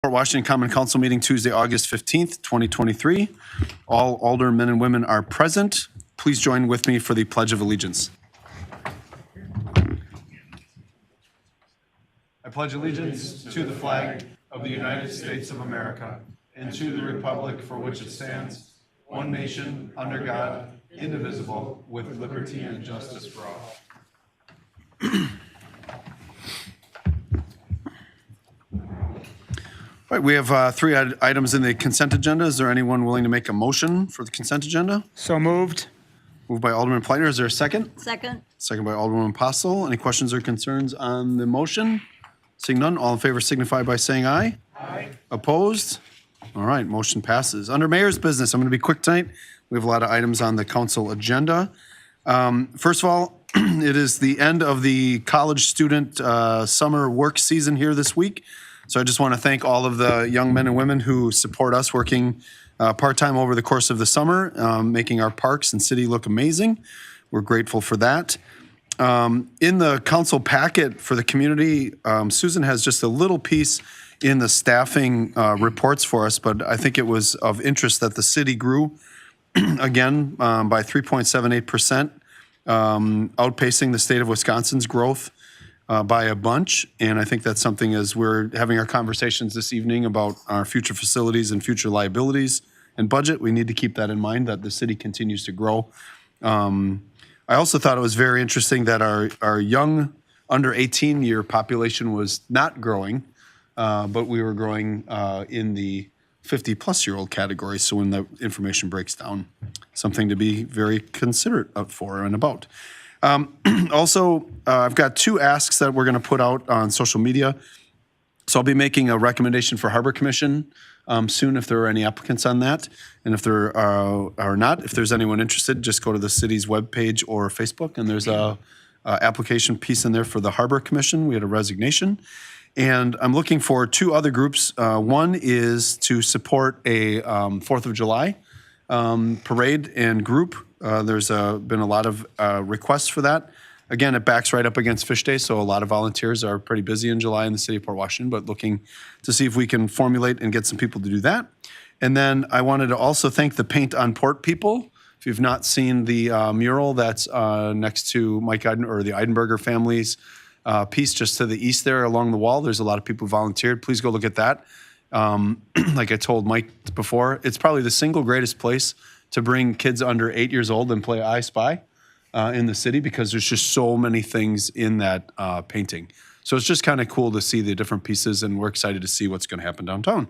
Port Washington Common Council meeting Tuesday, August 15th, 2023. All aldermen and women are present. Please join with me for the Pledge of Allegiance. I pledge allegiance to the flag of the United States of America and to the republic for which it stands, one nation, under God, indivisible, with liberty and justice for all. All right, we have three items in the consent agenda. Is there anyone willing to make a motion for the consent agenda? So moved. Moved by Alderman Pleitner. Is there a second? Second. Second by Alderwoman Postle. Any questions or concerns on the motion? Seeing none, all in favor signify by saying aye. Aye. Opposed? All right, motion passes. Under Mayor's business, I'm going to be quick tonight. We have a lot of items on the council agenda. First of all, it is the end of the college student summer work season here this week. So I just want to thank all of the young men and women who support us working part-time over the course of the summer, making our parks and city look amazing. We're grateful for that. In the council packet for the community, Susan has just a little piece in the staffing reports for us, but I think it was of interest that the city grew again by 3.78%, outpacing the state of Wisconsin's growth by a bunch. And I think that's something, as we're having our conversations this evening about our future facilities and future liabilities and budget, we need to keep that in mind, that the city continues to grow. I also thought it was very interesting that our young under 18 year population was not growing, but we were growing in the 50 plus year old category. So when the information breaks down, something to be very considerate of for and about. Also, I've got two asks that we're going to put out on social media. So I'll be making a recommendation for Harbor Commission soon if there are any applicants on that. And if there are not, if there's anyone interested, just go to the city's webpage or Facebook, and there's a application piece in there for the Harbor Commission. We had a resignation. And I'm looking for two other groups. One is to support a 4th of July parade and group. There's been a lot of requests for that. Again, it backs right up against Fish Day, so a lot of volunteers are pretty busy in July in the city of Port Washington, but looking to see if we can formulate and get some people to do that. And then I wanted to also thank the Paint on Port people. If you've not seen the mural that's next to Mike Eiden, or the Eidenberger family's piece just to the east there along the wall, there's a lot of people who volunteered. Please go look at that. Like I told Mike before, it's probably the single greatest place to bring kids under 8 years old and play I Spy in the city, because there's just so many things in that painting. So it's just kind of cool to see the different pieces, and we're excited to see what's going to happen downtown,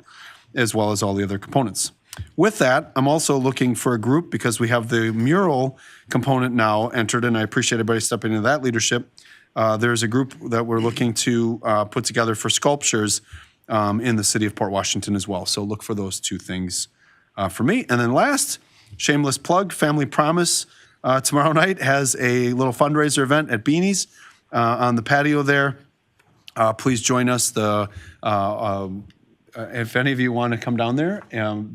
as well as all the other components. With that, I'm also looking for a group, because we have the mural component now entered, and I appreciate everybody stepping into that leadership. There's a group that we're looking to put together for sculptures in the city of Port Washington as well. So look for those two things for me. And then last, shameless plug, Family Promise tomorrow night has a little fundraiser event at Beanie's on the patio there. Please join us. If any of you want to come down there,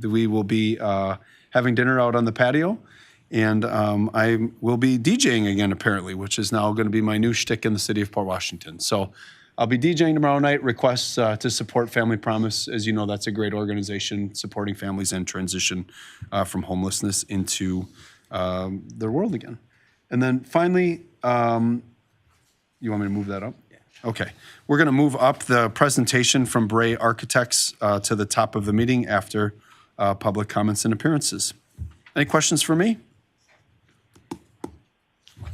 we will be having dinner out on the patio. And I will be DJing again, apparently, which is now going to be my new shtick in the city of Port Washington. So I'll be DJing tomorrow night. Requests to support Family Promise. As you know, that's a great organization supporting families in transition from homelessness into their world again. And then finally, you want me to move that up? Yeah. Okay. We're going to move up the presentation from Bray Architects to the top of the meeting after public comments and appearances. Any questions for me?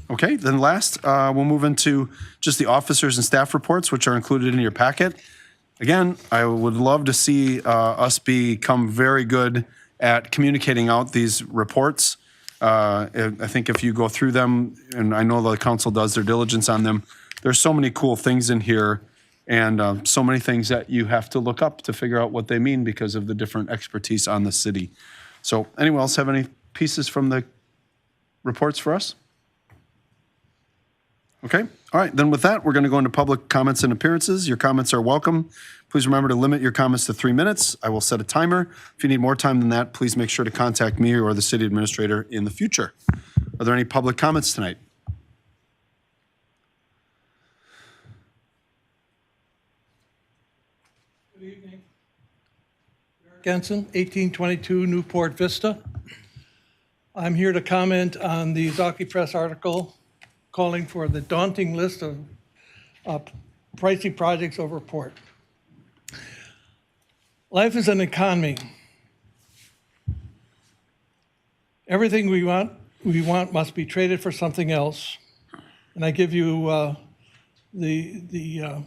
Okay, then last, we'll move into just the officers and staff reports, which are included in your packet. Again, I would love to see us become very good at communicating out these reports. I think if you go through them, and I know the council does their diligence on them, there's so many cool things in here, and so many things that you have to look up to figure out what they mean because of the different expertise on the city. So anyone else have any pieces from the reports for us? Okay, all right, then with that, we're going to go into public comments and appearances. Your comments are welcome. Please remember to limit your comments to 3 minutes. I will set a timer. If you need more time than that, please make sure to contact me or the city administrator in the future. Are there any public comments tonight? Good evening. Gensen, 1822 Newport Vista. I'm here to comment on the Zaki Press article calling for the daunting list of pricey projects over port. Life is an economy. Everything we want must be traded for something else. And I give you the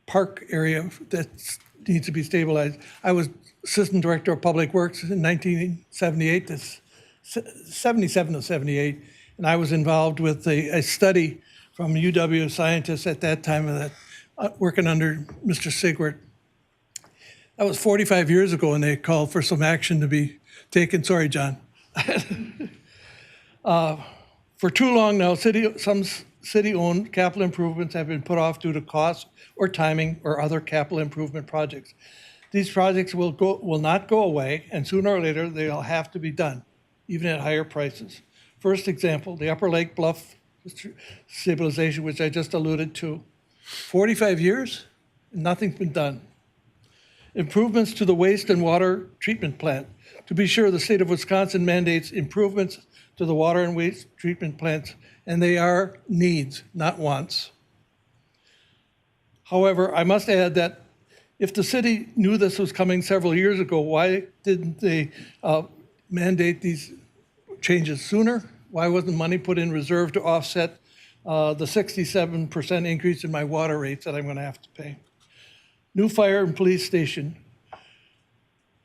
park area that needs to be stabilized. I was Assistant Director of Public Works in 1978 to 77 to 78, and I was involved with a study from UW scientists at that time, working under Mr. Sigwart. That was 45 years ago, and they called for some action to be taken. Sorry, John. For too long now, some city-owned capital improvements have been put off due to cost or timing or other capital improvement projects. These projects will not go away, and sooner or later they'll have to be done, even at higher prices. First example, the Upper Lake Bluff stabilization, which I just alluded to. 45 years, nothing's been done. Improvements to the waste and water treatment plant. To be sure, the state of Wisconsin mandates improvements to the water and waste treatment plants, and they are needs, not wants. However, I must add that if the city knew this was coming several years ago, why didn't they mandate these changes sooner? Why wasn't money put in reserve to offset the 67% increase in my water rates that I'm going to have to pay? New fire and police station.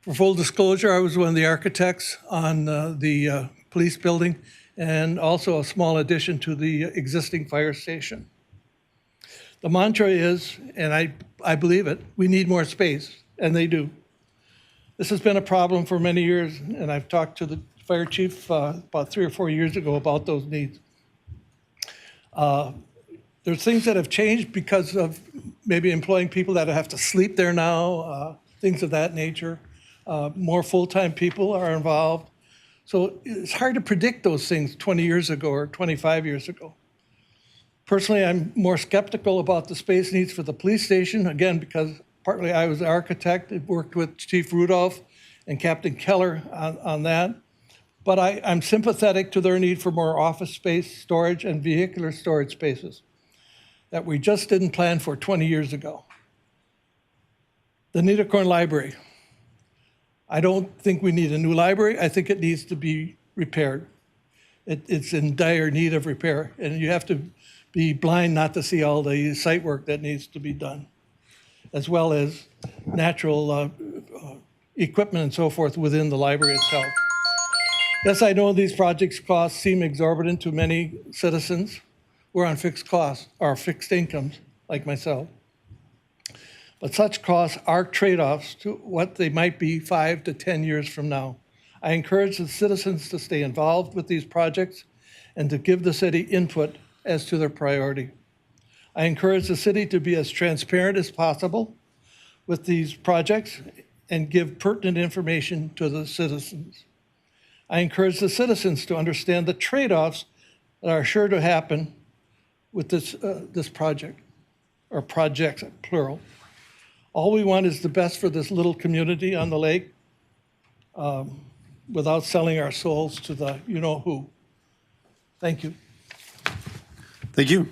For full disclosure, I was one of the architects on the police building and also a small addition to the existing fire station. The mantra is, and I believe it, we need more space, and they do. This has been a problem for many years, and I've talked to the fire chief about 3 or 4 years ago about those needs. There's things that have changed because of maybe employing people that have to sleep there now, things of that nature. More full-time people are involved. So it's hard to predict those things 20 years ago or 25 years ago. Personally, I'm more skeptical about the space needs for the police station, again, because partly I was the architect, I worked with Chief Rudolph and Captain Keller on that. But I'm sympathetic to their need for more office space, storage, and vehicular storage spaces that we just didn't plan for 20 years ago. The Niederkorn Library. I don't think we need a new library. I think it needs to be repaired. It's in dire need of repair, and you have to be blind not to see all the site work that needs to be done, as well as natural equipment and so forth within the library itself. Yes, I know these projects' costs seem exorbitant to many citizens who are on fixed costs or fixed incomes, like myself. But such costs are trade-offs to what they might be 5 to 10 years from now. I encourage the citizens to stay involved with these projects and to give the city input as to their priority. I encourage the city to be as transparent as possible with these projects and give pertinent information to the citizens. I encourage the citizens to understand the trade-offs that are sure to happen with this project, or projects, plural. All we want is the best for this little community on the lake without selling our souls to the you-know-who. Thank you. Thank you.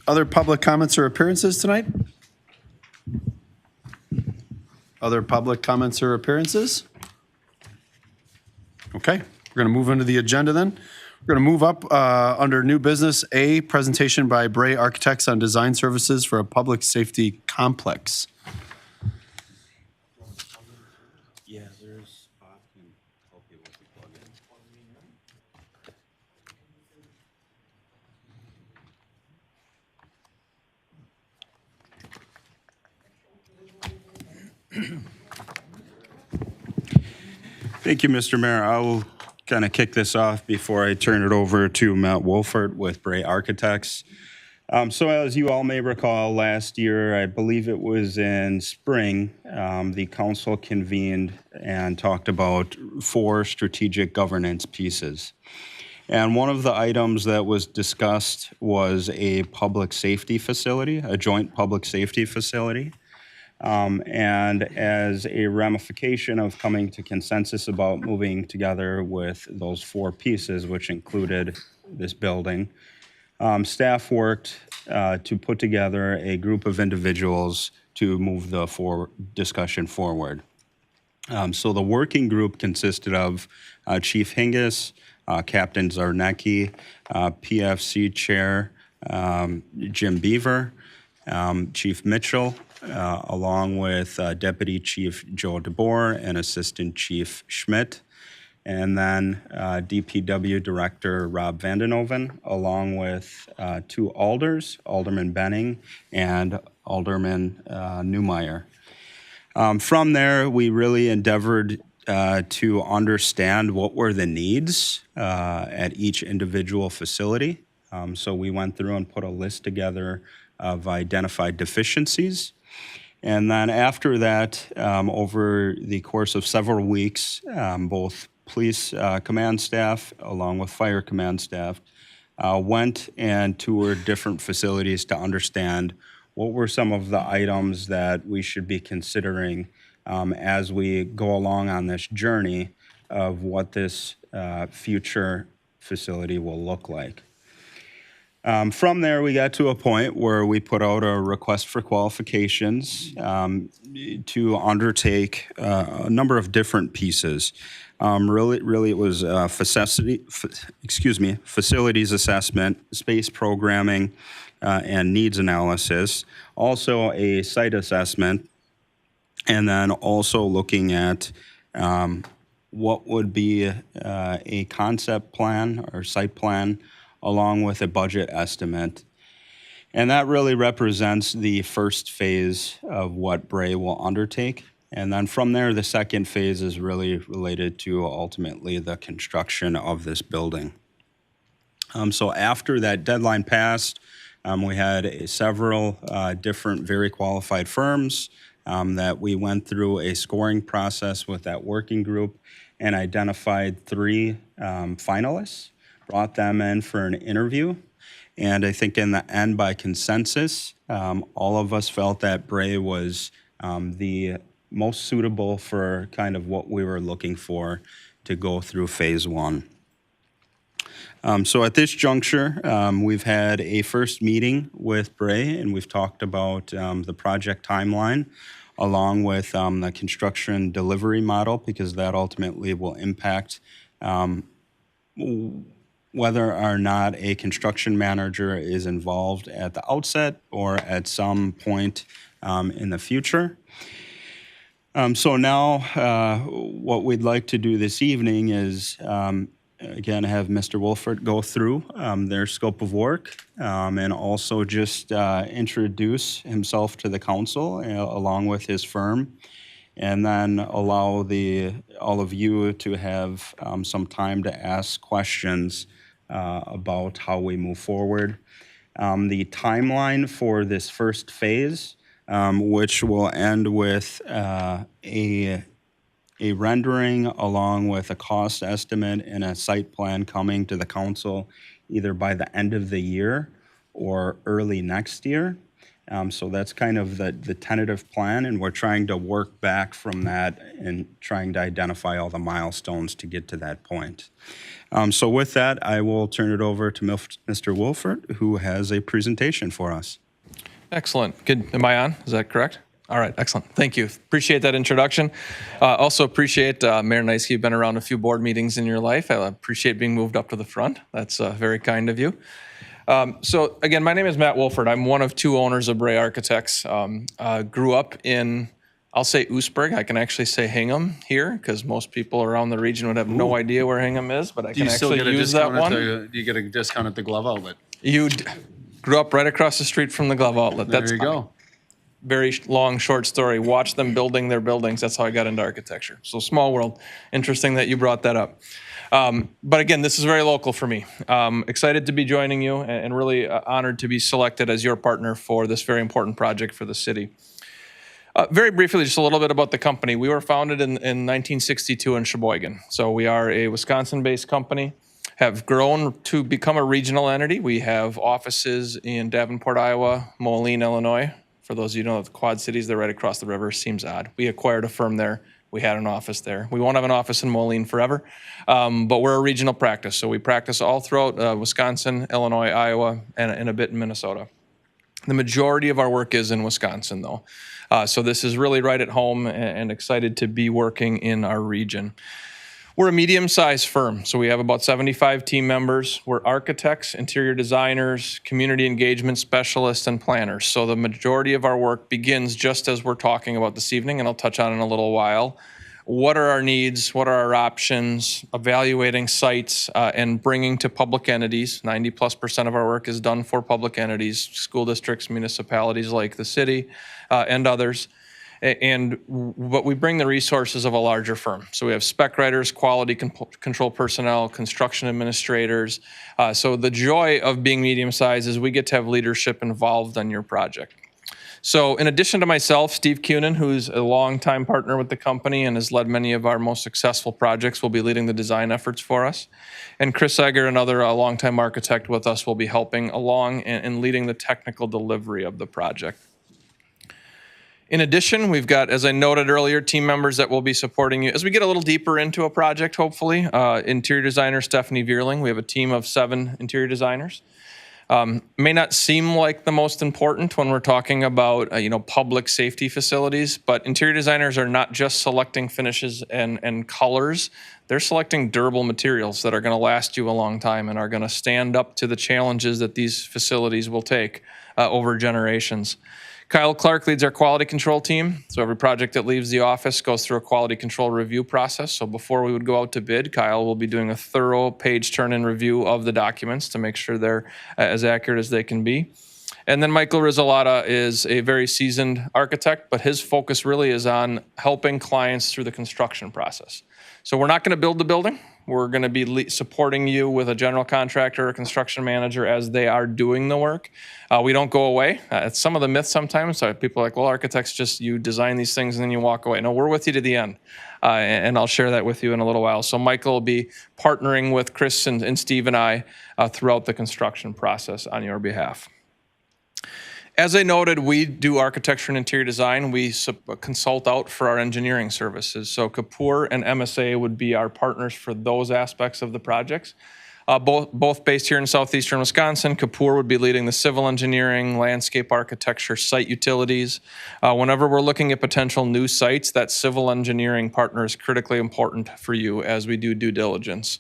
Other public comments or appearances tonight? Other public comments or appearances? Okay, we're going to move into the agenda then. We're going to move up under new business, A, presentation by Bray Architects on design services for a public safety complex. Yeah, there's Bob can help you with the plug-in. Thank you, Mr. Mayor. I will kind of kick this off before I turn it over to Matt Wolfert with Bray Architects. So as you all may recall, last year, I believe it was in spring, the council convened and talked about 4 strategic governance pieces. And one of the items that was discussed was a public safety facility, a joint public safety facility. And as a ramification of coming to consensus about moving together with those 4 pieces, which included this building, staff worked to put together a group of individuals to move the discussion forward. So the working group consisted of Chief Hingis, Captain Zarnecki, PFC Chair Jim Beaver, Chief Mitchell, along with Deputy Chief Joe DeBoer and Assistant Chief Schmidt, and then DPW Director Rob Vandenhoven, along with 2 alders, Alderman Benning and Alderman Newmeyer. From there, we really endeavored to understand what were the needs at each individual facility. So we went through and put a list together of identified deficiencies. And then after that, over the course of several weeks, both police command staff along with fire command staff went and toured different facilities to understand what were some of the items that we should be considering as we go along on this journey of what this future facility will look like. From there, we got to a point where we put out a request for qualifications to undertake a number of different pieces. Really, it was facilities assessment, space programming, and needs analysis. Also, a site assessment, and then also looking at what would be a concept plan or site plan, along with a budget estimate. And that really represents the first phase of what Bray will undertake. And then from there, the second phase is really related to ultimately the construction of this building. So after that deadline passed, we had several different very qualified firms that we went through a scoring process with that working group and identified 3 finalists, brought them in for an interview. And I think in the end, by consensus, all of us felt that Bray was the most suitable for kind of what we were looking for to go through phase 1. So at this juncture, we've had a first meeting with Bray, and we've talked about the project timeline, along with the construction delivery model, because that ultimately will impact whether or not a construction manager is involved at the outset or at some point in the future. So now what we'd like to do this evening is, again, have Mr. Wolfert go through their scope of work and also just introduce himself to the council along with his firm, and then allow all of you to have some time to ask questions about how we move forward. The timeline for this first phase, which will end with a rendering along with a cost estimate and a site plan coming to the council either by the end of the year or early next year. So that's kind of the tentative plan, and we're trying to work back from that and trying to identify all the milestones to get to that point. So with that, I will turn it over to Mr. Wolfert, who has a presentation for us. Excellent. Good. Am I on? Is that correct? All right. Excellent. Thank you. Appreciate that introduction. Also appreciate Mayor Neiske. You've been around a few board meetings in your life. I appreciate being moved up to the front. That's very kind of you. So again, my name is Matt Wolfert. I'm one of 2 owners of Bray Architects. Grew up in, I'll say Oostburg. I can actually say Hingham here because most people around the region would have no idea where Hingham is, but I can actually use that one. Do you get a discount at the glove outlet? You grew up right across the street from the glove outlet. There you go. Very long, short story. Watch them building their buildings. That's how I got into architecture. So small world. Interesting that you brought that up. But again, this is very local for me. Excited to be joining you and really honored to be selected as your partner for this very important project for the city. Very briefly, just a little bit about the company. We were founded in 1962 in Sheboygan. So we are a Wisconsin-based company, have grown to become a regional entity. We have offices in Davenport, Iowa, Moline, Illinois, For those of you who know the Quad Cities, they're right across the river. Seems odd. We acquired a firm there. We had an office there. We won't have an office in Moline forever, but we're a regional practice. So we practice all throughout Wisconsin, Illinois, Iowa, and a bit in Minnesota. The majority of our work is in Wisconsin, though. So this is really right at home and excited to be working in our region. We're a medium-sized firm, so we have about 75 team members. We're architects, interior designers, community engagement specialists, and planners. So the majority of our work begins just as we're talking about this evening, and I'll touch on in a little while. What are our needs? What are our options? Evaluating sites and bringing to public entities. 90+% of our work is done for public entities, school districts, municipalities like the city, and others. But we bring the resources of a larger firm. So we have spec writers, quality control personnel, construction administrators. So the joy of being medium-sized is we get to have leadership involved on your project. So in addition to myself, Steve Kunin, who's a longtime partner with the company and has led many of our most successful projects, will be leading the design efforts for us. And Chris Egger, another longtime architect with us, will be helping along and leading the technical delivery of the project. In addition, we've got, as I noted earlier, team members that will be supporting you. As we get a little deeper into a project, hopefully, interior designer Stephanie Vierling. We have a team of 7 interior designers. May not seem like the most important when we're talking about public safety facilities, but interior designers are not just selecting finishes and colors. They're selecting durable materials that are going to last you a long time and are going to stand up to the challenges that these facilities will take over generations. Kyle Clark leads our quality control team. So every project that leaves the office goes through a quality control review process. So before we would go out to bid, Kyle will be doing a thorough page turn-in review of the documents to make sure they're as accurate as they can be. And then Michael Rizzolata is a very seasoned architect, but his focus really is on helping clients through the construction process. So we're not going to build the building. We're going to be supporting you with a general contractor or construction manager as they are doing the work. We don't go away. It's some of the myths sometimes. People are like, well, architects you design these things and then you walk away. No, we're with you to the end. And I'll share that with you in a little while. So Michael will be partnering with Chris and Steve and I throughout the construction process on your behalf. As I noted, we do architecture and interior design. We consult out for our engineering services. So Kapoor and MSA would be our partners for those aspects of the projects. Both based here in southeastern Wisconsin. Kapoor would be leading the civil engineering, landscape architecture, site utilities. Whenever we're looking at potential new sites, that civil engineering partner is critically important for you as we do due diligence.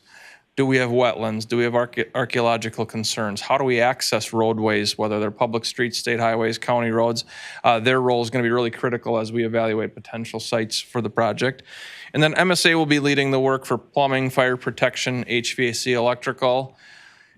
Do we have wetlands? Do we have archaeological concerns? How do we access roadways, whether they're public streets, state highways, county roads? Their role is going to be really critical as we evaluate potential sites for the project. And then MSA will be leading the work for plumbing, fire protection, HVAC, electrical,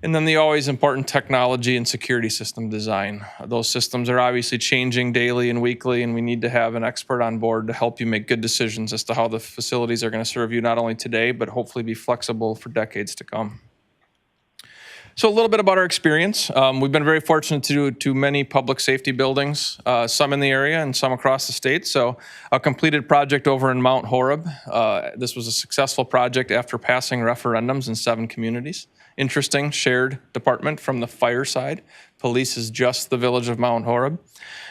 and then the always important technology and security system design. Those systems are obviously changing daily and weekly, and we need to have an expert on board to help you make good decisions as to how the facilities are going to serve you not only today, but hopefully be flexible for decades to come. So a little bit about our experience. We've been very fortunate to do many public safety buildings, some in the area and some across the state. So a completed project over in Mount Horeb. This was a successful project after passing referendums in 7 communities. Interesting, shared department from the fire side. Police is just the village of Mount Horeb.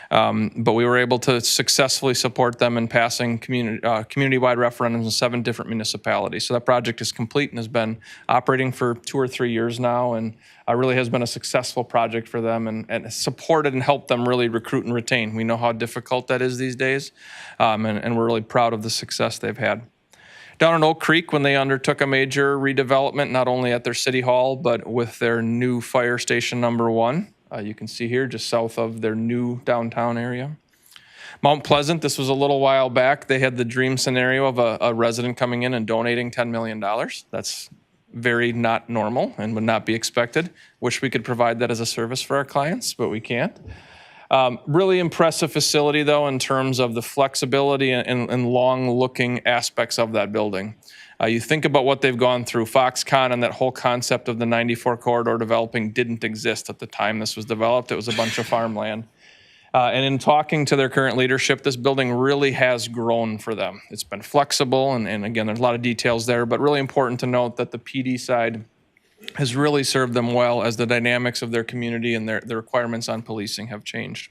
But we were able to successfully support them in passing community-wide referendums in 7 different municipalities. So that project is complete and has been operating for 2 or 3 years now, and really has been a successful project for them and supported and helped them really recruit and retain. We know how difficult that is these days, and we're really proud of the success they've had. Down in Oak Creek, when they undertook a major redevelopment, not only at their city hall, but with their new fire station number 1. You can see here just south of their new downtown area. Mount Pleasant, this was a little while back. They had the dream scenario of a resident coming in and donating $10 million. That's very not normal and would not be expected. Wish we could provide that as a service for our clients, but we can't. Really impressive facility, though, in terms of the flexibility and long-looking aspects of that building. You think about what they've gone through. Foxconn and that whole concept of the 94 corridor developing didn't exist at the time this was developed. It was a bunch of farmland. And in talking to their current leadership, this building really has grown for them. It's been flexible, and again, there's a lot of details there, but really important to note that the PD side has really served them well as the dynamics of their community and their requirements on policing have changed.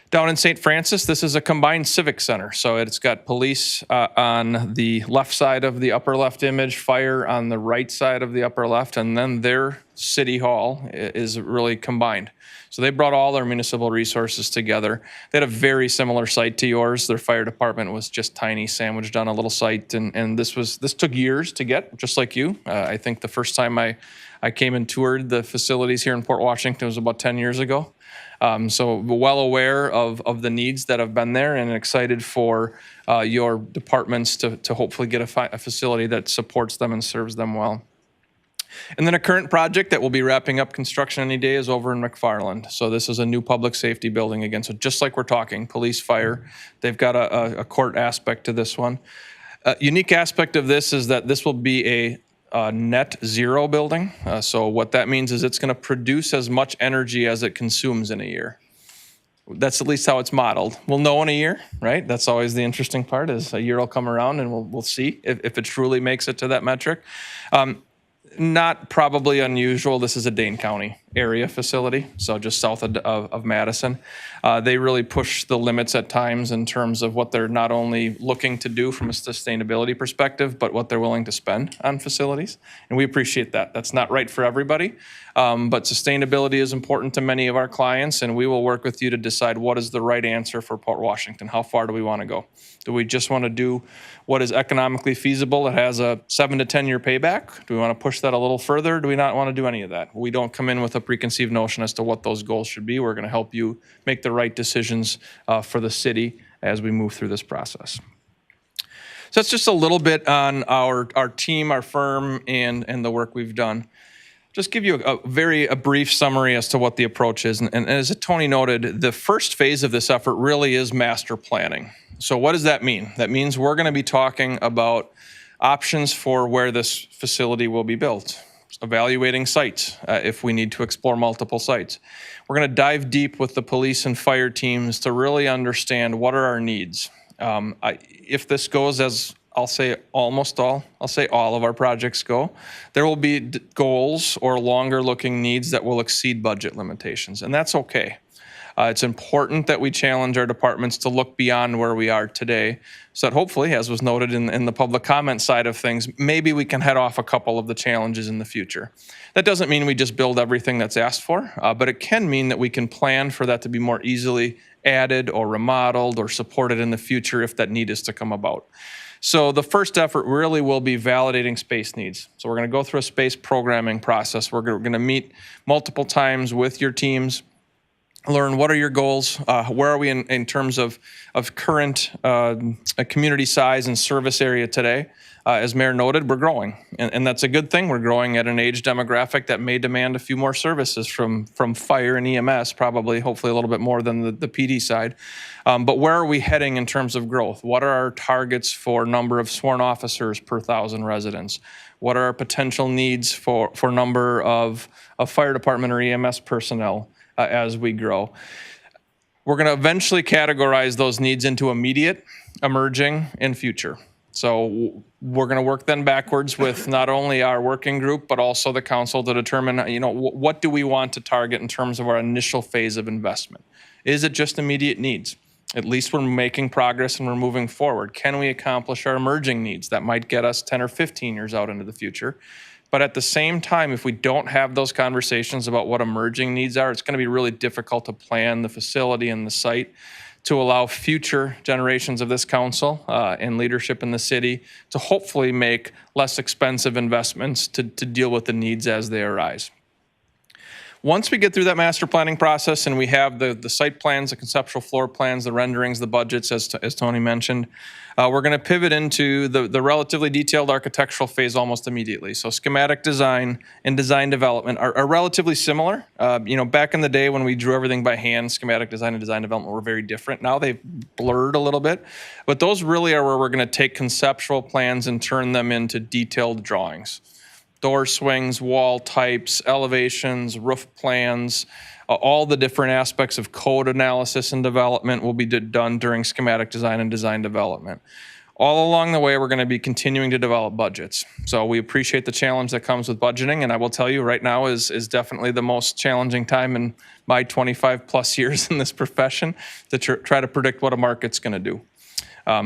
Down in St. Francis, this is a combined civic center. So it's got police on the left side of the upper left image, fire on the right side of the upper left, and then their city hall is really combined. So they brought all their municipal resources together. They had a very similar site to yours. Their fire department was just tiny, sandwiched on a little site, and this took years to get, just like you. I think the first time I came and toured the facilities here in Port Washington was about 10 years ago. So well aware of the needs that have been there and excited for your departments to hopefully get a facility that supports them and serves them well. And then a current project that will be wrapping up construction any day is over in McFarland. So this is a new public safety building again. So just like we're talking, police, fire, they've got a court aspect to this one. A unique aspect of this is that this will be a net zero building. So what that means is it's going to produce as much energy as it consumes in a year. That's at least how it's modeled. We'll know in a year, right? That's always the interesting part, is a year will come around and we'll see if it truly makes it to that metric. Not probably unusual. This is a Dane County area facility, so just south of Madison. They really push the limits at times in terms of what they're not only looking to do from a sustainability perspective, but what they're willing to spend on facilities. And we appreciate that. That's not right for everybody, but sustainability is important to many of our clients, and we will work with you to decide what is the right answer for Port Washington. How far do we want to go? Do we just want to do what is economically feasible that has a 7 to 10 year payback? Do we want to push that a little further? Do we not want to do any of that? We don't come in with a preconceived notion as to what those goals should be. We're going to help you make the right decisions for the city as we move through this process. So that's just a little bit on our team, our firm, and the work we've done. Just give you a brief summary as to what the approach is. And as Tony noted, the first phase of this effort really is master planning. So what does that mean? That means we're going to be talking about options for where this facility will be built, evaluating sites if we need to explore multiple sites. We're going to dive deep with the police and fire teams to really understand what are our needs. If this goes as I'll say all of our projects go, there will be goals or longer looking needs that will exceed budget limitations, and that's okay. It's important that we challenge our departments to look beyond where we are today, so that hopefully, as was noted in the public comment side of things, maybe we can head off a couple of the challenges in the future. That doesn't mean we just build everything that's asked for, but it can mean that we can plan for that to be more easily added or remodeled or supported in the future if that need is to come about. So the first effort really will be validating space needs. So we're going to go through a space programming process. We're going to meet multiple times with your teams, learn what are your goals, where are we in terms of current community size and service area today. As Mayor noted, we're growing, and that's a good thing. We're growing at an age demographic that may demand a few more services from fire and EMS, probably, hopefully a little bit more than the PD side. But where are we heading in terms of growth? What are our targets for number of sworn officers per 1,000 residents? What are our potential needs for number of fire department or EMS personnel as we grow? We're going to eventually categorize those needs into immediate, emerging, and future. So we're going to work then backwards with not only our working group, but also the council to determine, what do we want to target in terms of our initial phase of investment? Is it just immediate needs? At least we're making progress and we're moving forward. Can we accomplish our emerging needs? That might get us 10 or 15 years out into the future. But at the same time, if we don't have those conversations about what emerging needs are, it's going to be really difficult to plan the facility and the site to allow future generations of this council and leadership in the city to hopefully make less expensive investments to deal with the needs as they arise. Once we get through that master planning process and we have the site plans, the conceptual floor plans, the renderings, the budgets, as Tony mentioned, we're going to pivot into the relatively detailed architectural phase almost immediately. So schematic design and design development are relatively similar. Back in the day when we drew everything by hand, schematic design and design development were very different. Now they've blurred a little bit, but those really are where we're going to take conceptual plans and turn them into detailed drawings. Door swings, wall types, elevations, roof plans, all the different aspects of code analysis and development will be done during schematic design and design development. All along the way, we're going to be continuing to develop budgets. So we appreciate the challenge that comes with budgeting, and I will tell you right now is definitely the most challenging time in my 25 plus years in this profession to try to predict what a market's going to do.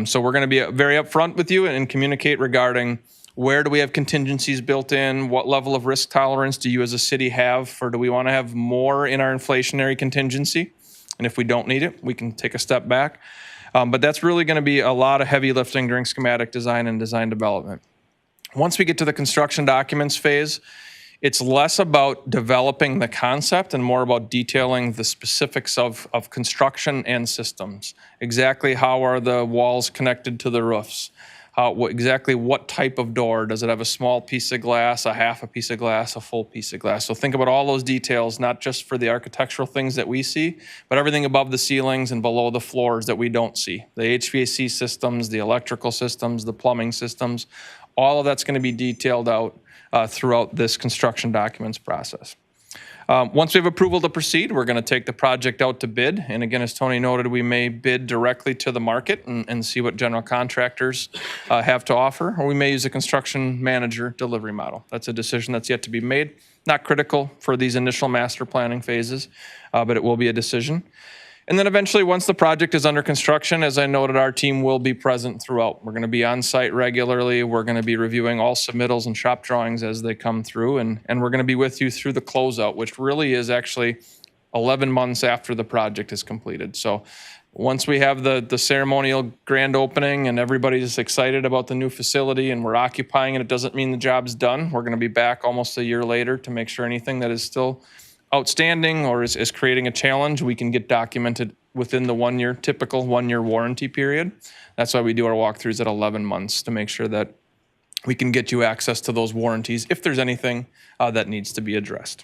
So we're going to be very upfront with you and communicate regarding where do we have contingencies built in, what level of risk tolerance do you as a city have, or do we want to have more in our inflationary contingency? And if we don't need it, we can take a step back. But that's really going to be a lot of heavy lifting during schematic design and design development. Once we get to the construction documents phase, it's less about developing the concept and more about detailing the specifics of construction and systems. Exactly how are the walls connected to the roofs? Exactly what type of door? Does it have a small piece of glass, a half a piece of glass, a full piece of glass? So think about all those details, not just for the architectural things that we see, but everything above the ceilings and below the floors that we don't see. The HVAC systems, the electrical systems, the plumbing systems, all of that's going to be detailed out throughout this construction documents process. Once we have approval to proceed, we're going to take the project out to bid. And again, as Tony noted, we may bid directly to the market and see what general contractors have to offer, or we may use a construction manager delivery model. That's a decision that's yet to be made. Not critical for these initial master planning phases, but it will be a decision. And then eventually, once the project is under construction, as I noted, our team will be present throughout. We're going to be on site regularly. We're going to be reviewing all submittals and shop drawings as they come through. And we're going to be with you through the closeout, which really is actually 11 months after the project is completed. So once we have the ceremonial grand opening and everybody's excited about the new facility and we're occupying it, it doesn't mean the job's done. We're going to be back almost a year later to make sure anything that is still outstanding or is creating a challenge, we can get documented within the typical 1 year warranty period. That's why we do our walkthroughs at 11 months to make sure that we can get you access to those warranties if there's anything that needs to be addressed.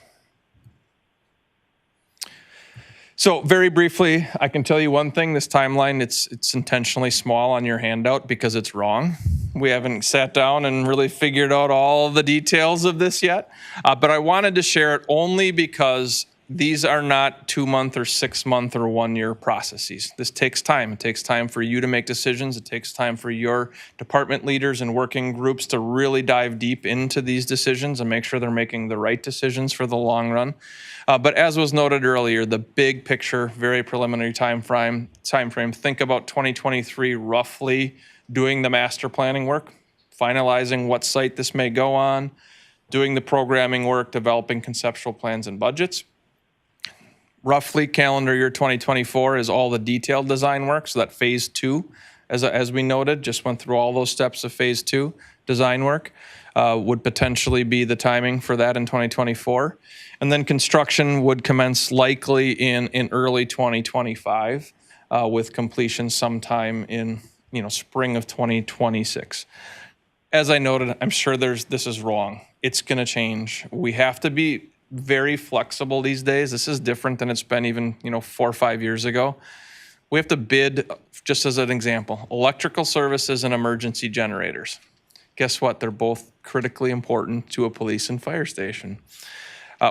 So very briefly, I can tell you one thing, this timeline, it's intentionally small on your handout because it's wrong. We haven't sat down and really figured out all the details of this yet, but I wanted to share it only because these are not 2-month or 6-month or 1 year processes. This takes time. It takes time for you to make decisions. It takes time for your department leaders and working groups to really dive deep into these decisions and make sure they're making the right decisions for the long run. But as was noted earlier, the big picture, very preliminary time frame, think about 2023 roughly doing the master planning work, finalizing what site this may go on, doing the programming work, developing conceptual plans and budgets. Roughly calendar year 2024 is all the detailed design work, so that phase 2, as we noted, just went through all those steps of phase 2 design work, would potentially be the timing for that in 2024. And then construction would commence likely in early 2025 with completion sometime in spring of 2026. As I noted, I'm sure this is wrong. It's going to change. We have to be very flexible these days. This is different than it's been even 4 or 5 years ago. We have to bid, just as an example, electrical services and emergency generators. Guess what? They're both critically important to a police and fire station.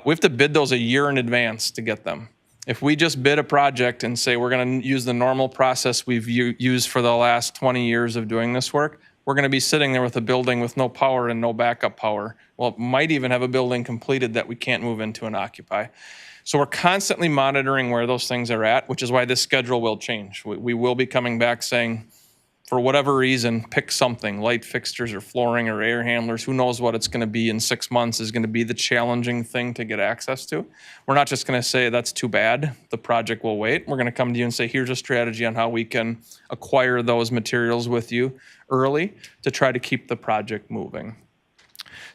We have to bid those a year in advance to get them. If we just bid a project and say we're going to use the normal process we've used for the last 20 years of doing this work, we're going to be sitting there with a building with no power and no backup power. Well, it might even have a building completed that we can't move into and occupy. So we're constantly monitoring where those things are at, which is why this schedule will change. We will be coming back saying, for whatever reason, pick something, light fixtures or flooring or air handlers, who knows what it's going to be in 6 months is going to be the challenging thing to get access to. We're not just going to say that's too bad, the project will wait. We're going to come to you and say, here's a strategy on how we can acquire those materials with you early to try to keep the project moving.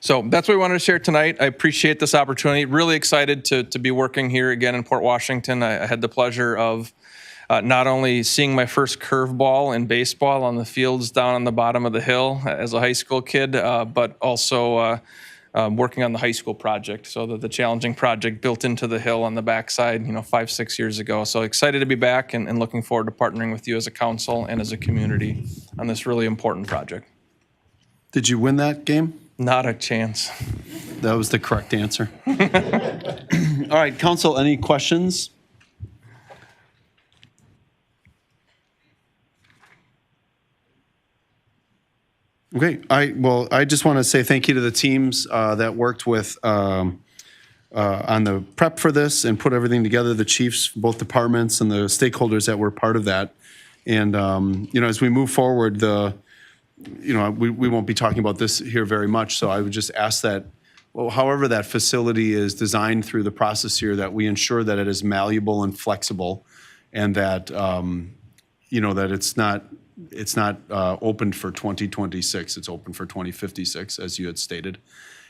So that's what we wanted to share tonight. I appreciate this opportunity. Really excited to be working here again in Port Washington. I had the pleasure of not only seeing my first curveball in baseball on the fields down on the bottom of the hill as a high school kid, but also working on the high school project. So the challenging project built into the hill on the backside, 5-6 years ago. So excited to be back and looking forward to partnering with you as a council and as a community on this really important project. Did you win that game? Not a chance. That was the correct answer. All right, council, any questions? Okay, I just want to say thank you to the teams that worked with on the prep for this and put everything together, the chiefs, both departments, and the stakeholders that were part of that. And, as we move forward, we won't be talking about this here very much, so I would just ask that, well, however that facility is designed through the process here, that we ensure that it is malleable and flexible, and that, that it's not opened for 2026, it's open for 2056, as you had stated.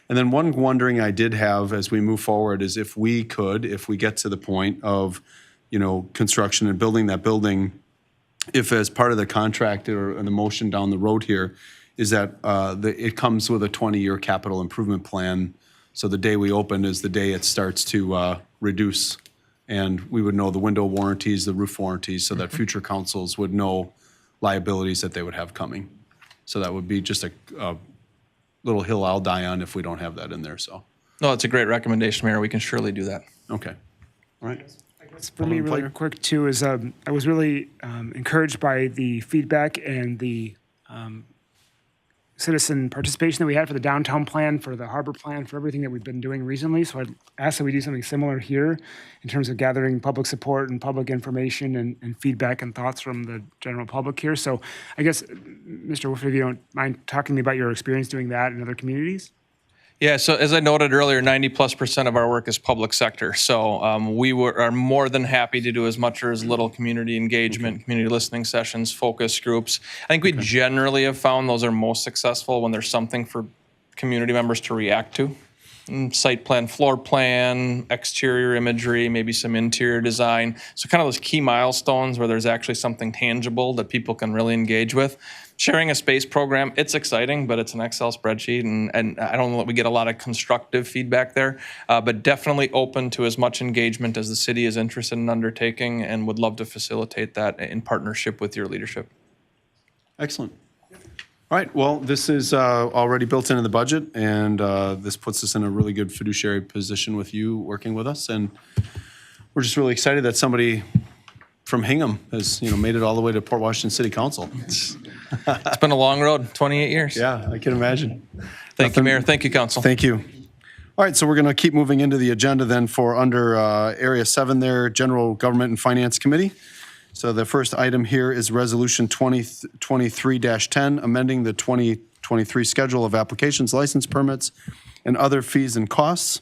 And then one wondering I did have as we move forward is if we get to the point of, construction and building that building, if as part of the contract or the motion down the road here, is that it comes with a 20-year capital improvement plan. So the day we open is the day it starts to reduce. And we would know the window warranties, the roof warranties, so that future councils would know liabilities that they would have coming. So that would be just a little hill I'll die on if we don't have that in there, so. No, it's a great recommendation, Mayor. We can surely do that. Okay, all right. For me, really quick too, is I was really encouraged by the feedback and the citizen participation that we had for the downtown plan, for the harbor plan, for everything that we've been doing recently. So I'd ask that we do something similar here in terms of gathering public support and public information and feedback and thoughts from the general public here. So I guess, Mr. Wolf, if you don't mind talking to me about your experience doing that in other communities? Yeah, so as I noted earlier, 90+% of our work is public sector. So we are more than happy to do as much or as little community engagement, community listening sessions, focus groups. I think we generally have found those are most successful when there's something for community members to react to. Site plan, floor plan, exterior imagery, maybe some interior design. So kind of those key milestones where there's actually something tangible that people can really engage with. Sharing a space program, it's exciting, but it's an Excel spreadsheet, and I don't know that we get a lot of constructive feedback there, but definitely open to as much engagement as the city is interested in undertaking, and would love to facilitate that in partnership with your leadership. Excellent. All right, well, this is already built into the budget, and this puts us in a really good fiduciary position with you working with us, and we're just really excited that somebody from Hingham has, made it all the way to Port Washington City Council. It's been a long road, 28 years. Yeah, I can imagine. Thank you, Mayor. Thank you, Council. Thank you. All right, so we're going to keep moving into the agenda then for under Area 7 there, General Government and Finance Committee. So the first item here is Resolution 2023-10, amending the 2023 schedule of applications, license permits, and other fees and costs,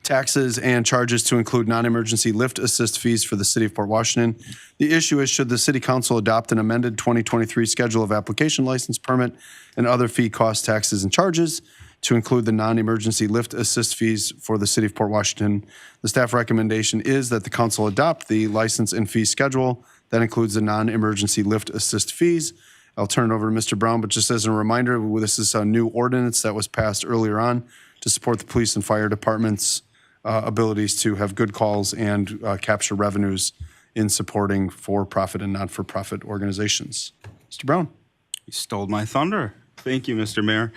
taxes, and charges to include non-emergency lift assist fees for the City of Port Washington. The issue is, should the City Council adopt an amended 2023 schedule of application, license permit, and other fee, costs, taxes, and charges to include the non-emergency lift assist fees for the City of Port Washington. The staff recommendation is that the council adopt the license and fee schedule that includes the non-emergency lift assist fees. I'll turn it over to Mr. Brown, but just as a reminder, this is a new ordinance that was passed earlier on to support the police and fire departments' abilities to have good calls and capture revenues in supporting for-profit and not-for-profit organizations. Mr. Brown. You stole my thunder. Thank you, Mr. Mayor.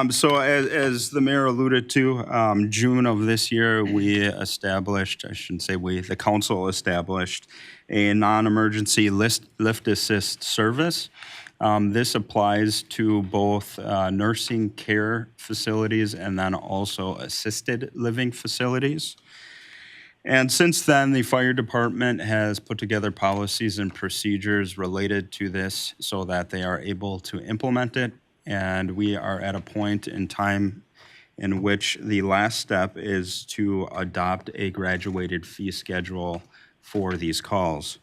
So as the mayor alluded to, June of this year, we established, I shouldn't say we, the council established a non-emergency lift assist service. This applies to both nursing care facilities and then also assisted living facilities. And since then, the fire department has put together policies and procedures related to this so that they are able to implement it. And we are at a point in time in which the last step is to adopt a graduated fee schedule for these calls.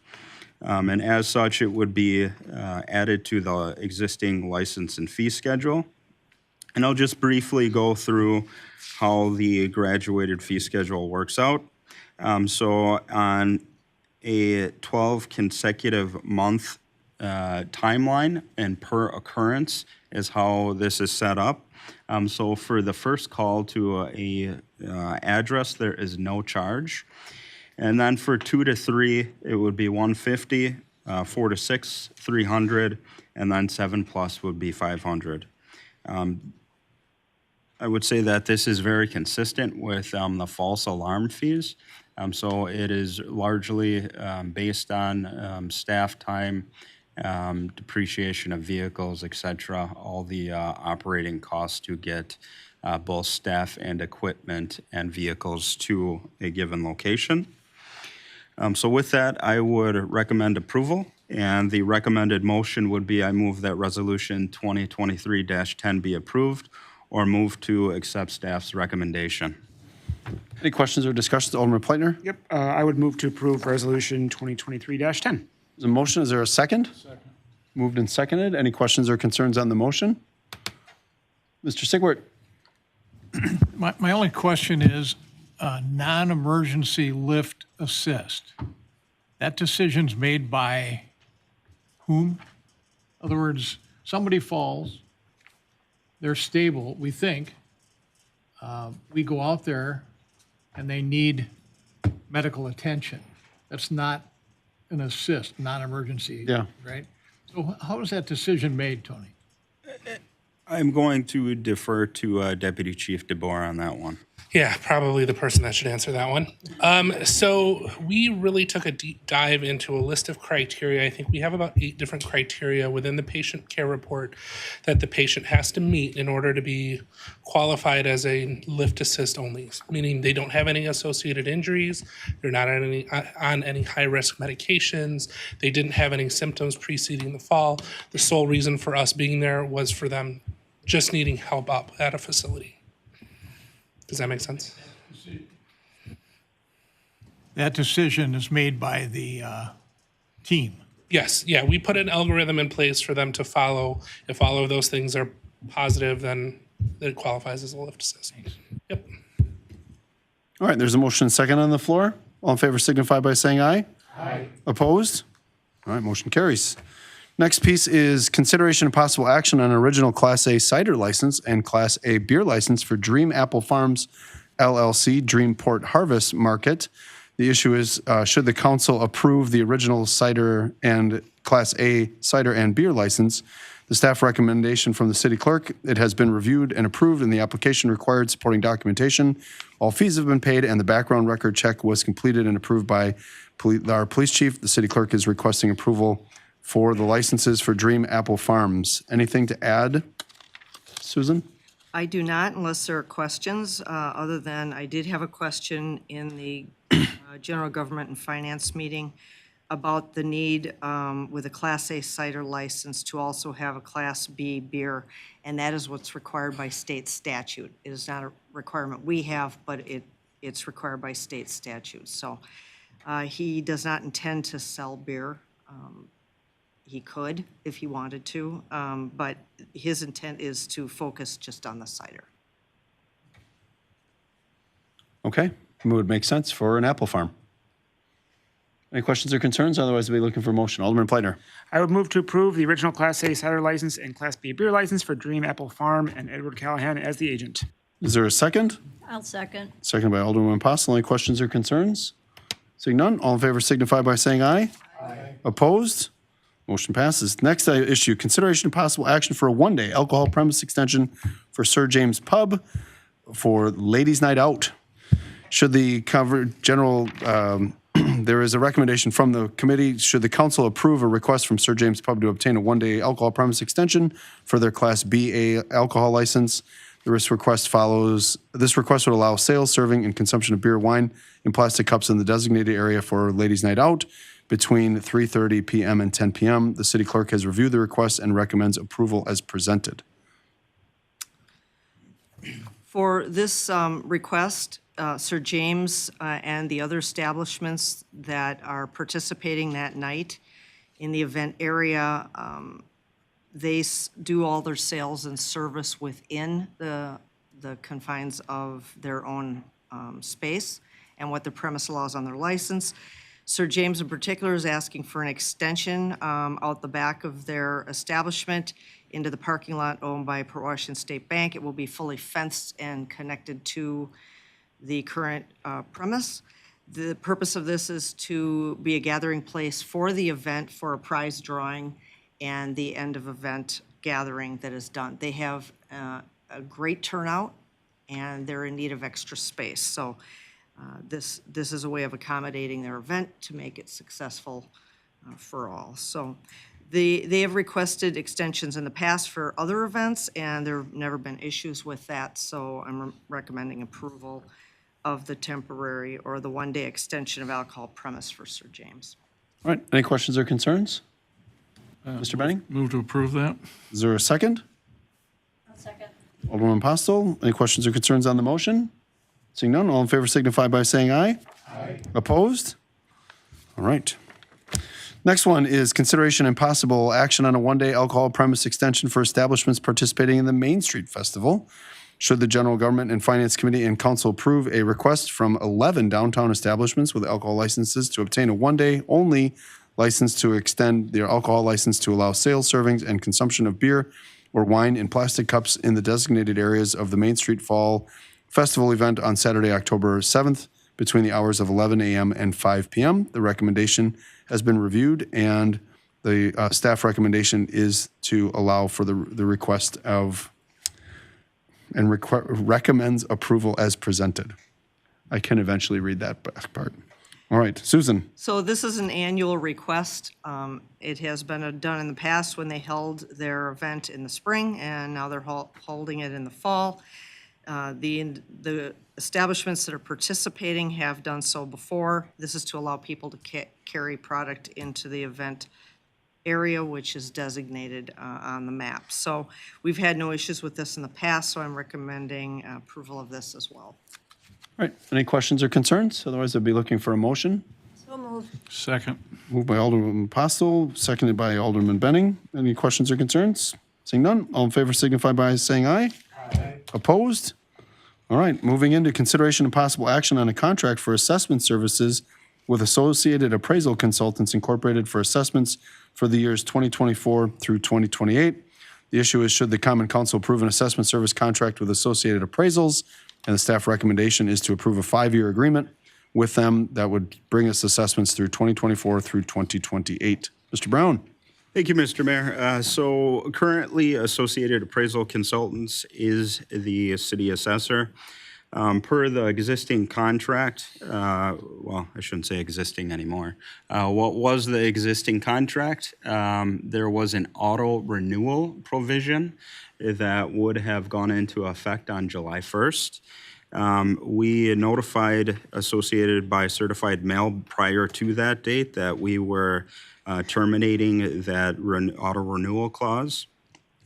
And as such, it would be added to the existing license and fee schedule. And I'll just briefly go through how the graduated fee schedule works out. So on a 12 consecutive month timeline and per occurrence is how this is set up. So for the first call to a address, there is no charge. And then for 2 to 3, it would be $150, 4 to 6, $300, and then 7+ would be $500. I would say that this is very consistent with the false alarm fees. So it is largely based on staff time depreciation of vehicles, et cetera, all the operating costs to get both staff and equipment and vehicles to a given location. So with that, I would recommend approval, and the recommended motion would be I move that Resolution 2023-10 be approved, or move to accept staff's recommendation. Any questions or discussions? Alderman Plaitner? Yep, I would move to approve Resolution 2023-10. There's a motion. Is there a second? Second. Moved and seconded. Any questions or concerns on the motion? Mr. Sigwart? My only question is, non-emergency lift assist. That decision's made by whom? In other words, somebody falls, they're stable, we think. We go out there and they need medical attention. That's not an assist, non-emergency, Yeah. right? So how is that decision made, Tony? I'm going to defer to Deputy Chief DeBoer on that one. Yeah, probably the person that should answer that one. So we really took a deep dive into a list of criteria. I think we have about 8 different criteria within the patient care report that the patient has to meet in order to be qualified as a lift assist only, meaning they don't have any associated injuries, they're not on any high-risk medications, they didn't have any symptoms preceding the fall. The sole reason for us being there was for them just needing help up at a facility. Does that make sense? That decision is made by the team. Yes, yeah, we put an algorithm in place for them to follow. If all of those things are positive, then it qualifies as a lift assist. Yep. All right, there's a motion and second on the floor. All in favor signify by saying aye. Aye. Opposed? All right, motion carries. Next piece is consideration of possible action on original Class A cider license and Class A beer license for Dream Apple Farms LLC, Dreamport Harvest Market. The issue is, should the council approve the original cider and Class A cider and beer license? The staff recommendation from the city clerk, it has been reviewed and approved, and the application required supporting documentation. All fees have been paid, and the background record check was completed and approved by our police chief. The city clerk is requesting approval for the licenses for Dream Apple Farms. Anything to add, Susan? I do not, unless there are questions, other than I did have a question in the General Government and Finance meeting about the need with a Class A cider license to also have a Class B beer, and that is what's required by state statute. It is not a requirement we have, but it's required by state statute. So he does not intend to sell beer. He could if he wanted to, but his intent is to focus just on the cider. Okay, it would make sense for an apple farm. Any questions or concerns? Otherwise, we'll be looking for a motion. Alderman Plaitner. I would move to approve the original Class A cider license and Class B beer license for Dream Apple Farm and Edward Callahan as the agent. Is there a second? I'll second. Second by Alderman Postle. Any questions or concerns? Seeing none, all in favor signify by saying aye. Aye. Opposed? Motion passes. Next issue, consideration of possible action for a one-day alcohol premise extension for Sir James Pub for Ladies' Night Out. Should the general, there is a recommendation from the committee, should the council approve a request from Sir James Pub to obtain a one-day alcohol premise extension for their Class BA alcohol license? This request would allow sales, serving, and consumption of beer, wine in plastic cups in the designated area for Ladies' Night Out between 3:30 p.m. and 10 p.m. The city clerk has reviewed the request and recommends approval as presented. For this request, Sir James and the other establishments that are participating that night in the event area, they do all their sales and service within the confines of their own space and what the premise allows on their license. Sir James in particular is asking for an extension out the back of their establishment into the parking lot owned by Port Washington State Bank. It will be fully fenced and connected to the current premise. The purpose of this is to be a gathering place for the event, for a prize drawing and the end of event gathering that is done. They have a great turnout and they're in need of extra space. So this is a way of accommodating their event to make it successful for all. So They have requested extensions in the past for other events, and there have never been issues with that, so I'm recommending approval of the temporary or the one-day extension of alcohol premise for Sir James. All right, any questions or concerns? Mr. Benning, Move to approve that? is there a second? Second. Alderman Postle, any questions or concerns on the motion? Seeing none, all in favor signify by saying aye. Aye. Opposed? All right. Next one is consideration and possible action on a one-day alcohol premise extension for establishments participating in the Main Street Festival. Should the General Government and Finance Committee and Council approve a request from 11 downtown establishments with alcohol licenses to obtain a one-day only license to extend their alcohol license to allow sales, servings, and consumption of beer or wine in plastic cups in the designated areas of the Main Street Fall Festival event on Saturday, October 7th, between the hours of 11 a.m. and 5 p.m. The recommendation has been reviewed, and the staff recommendation is to allow for the request of, and recommends approval as presented. I can eventually read that back part. All right, Susan. So this is an annual request. It has been done in the past when they held their event in the spring, and now they're holding it in the fall. The establishments that are participating have done so before. This is to allow people to carry product into the event area, which is designated on the map. So we've had no issues with this in the past, so I'm recommending approval of this as well. All right, any questions or concerns? Otherwise, I'd be looking for a motion. So moved. Second. Moved by Alderman Postle, seconded by Alderman Benning. Any questions or concerns? Seeing none, all in favor signify by saying aye. Aye. Opposed? All right, moving into consideration and possible action on a contract for assessment services with Associated Appraisal Consultants Incorporated for assessments for the years 2024 through 2028. The issue is, should the Common Council approve an assessment service contract with Associated Appraisals? And the staff recommendation is to approve a 5-year agreement with them that would bring us assessments through 2024 through 2028. Mr. Brown? Thank you, Mr. Mayor. So currently, Associated Appraisal Consultants is the city assessor. Per the existing contract, well, I shouldn't say existing anymore. What was the existing contract? There was an auto renewal provision that would have gone into effect on July 1st. We notified Associated by certified mail prior to that date that we were terminating that auto renewal clause.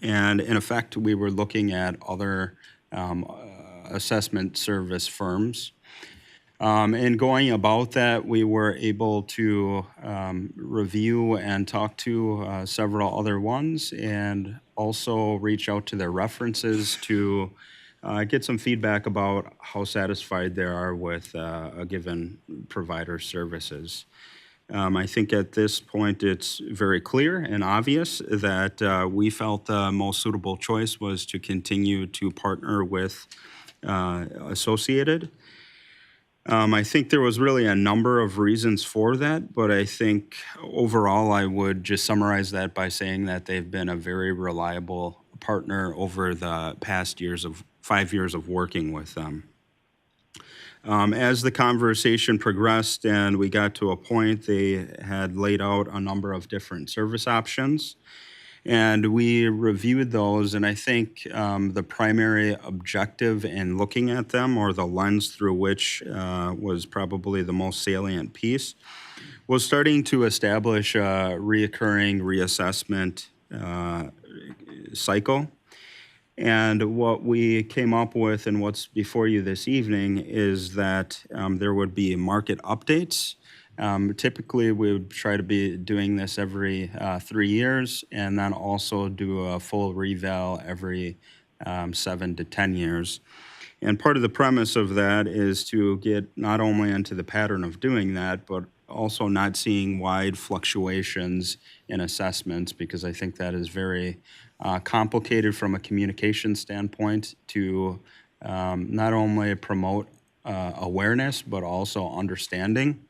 And in effect, we were looking at other assessment service firms. In going about that, we were able to review and talk to several other ones, and also reach out to their references to get some feedback about how satisfied they are with a given provider's services. I think at this point it's very clear and obvious that we felt the most suitable choice was to continue to partner with Associated. I think there was really a number of reasons for that, but I think overall I would just summarize that by saying that they've been a very reliable partner over the past 5 years of working with them. As the conversation progressed and we got to a point, they had laid out a number of different service options. And we reviewed those, and I think the primary objective in looking at them, or the lens through which was probably the most salient piece, was starting to establish a reoccurring reassessment cycle. And what we came up with and what's before you this evening is that there would be market updates. Typically, we would try to be doing this every 3 years, and then also do a full reval every 7 to 10 years. And part of the premise of that is to get not only into the pattern of doing that, but also not seeing wide fluctuations in assessments, because I think that is very complicated from a communication standpoint to not only promote awareness, but also understanding.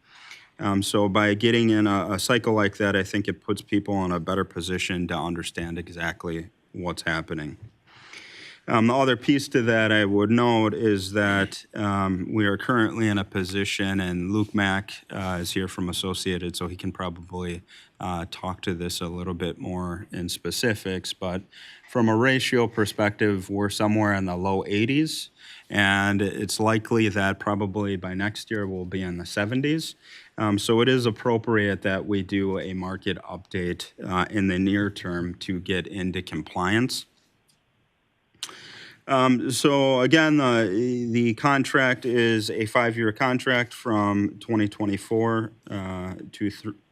So by getting in a cycle like that, I think it puts people in a better position to understand exactly what's happening. The other piece to that I would note is that we are currently in a position, and Luke Mack is here from Associated, so he can probably talk to this a little bit more in specifics. But from a ratio perspective, we're somewhere in the low 80s, and it's likely that probably by next year we'll be in the 70s. So it is appropriate that we do a market update in the near term to get into compliance. So again, the contract is a 5-year contract from 2024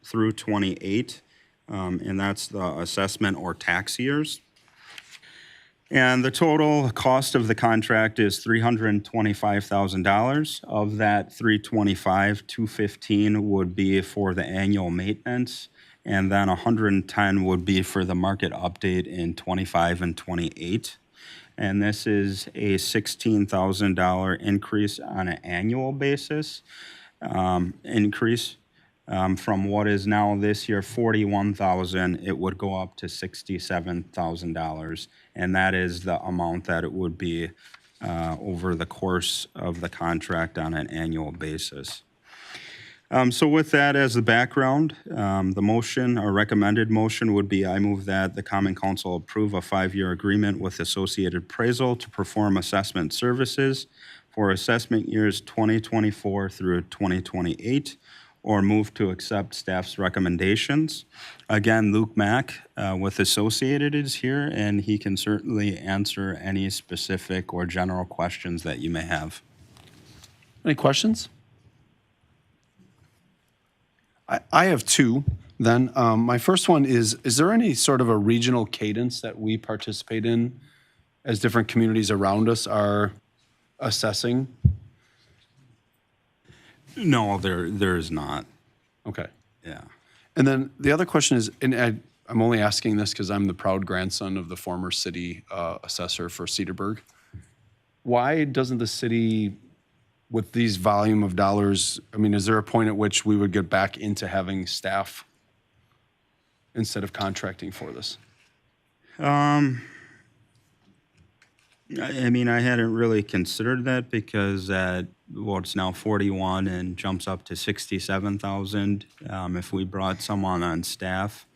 through 28, and that's the assessment or tax years. And the total cost of the contract is $325,000. Of that $325,000, $215,000 would be for the annual maintenance, and then $110,000 would be for the market update in 25 and 28. And this is a $16,000 increase on an annual basis, from what is now this year $41,000, it would go up to $67,000, and that is the amount that it would be over the course of the contract on an annual basis. So with that as the background, the motion or recommended motion would be I move that the Common Council approve a 5-year agreement with Associated Appraisal to perform assessment services for assessment years 2024 through 2028, or move to accept staff's recommendations. Again, Luke Mack with Associated is here, and he can certainly answer any specific or general questions that you may have. Any questions? I have two then. My first one is there any sort of a regional cadence that we participate in as different communities around us are assessing? No, there is not. Okay. Yeah. And then the other question is, and I'm only asking this because I'm the proud grandson of the former city assessor for Cedarburg. Why doesn't the city, with these volume of dollars, I mean, is there a point at which we would get back into having staff instead of contracting for this? I mean, I hadn't really considered that because it's now 41 and jumps up to 67,000. If we brought someone on staff,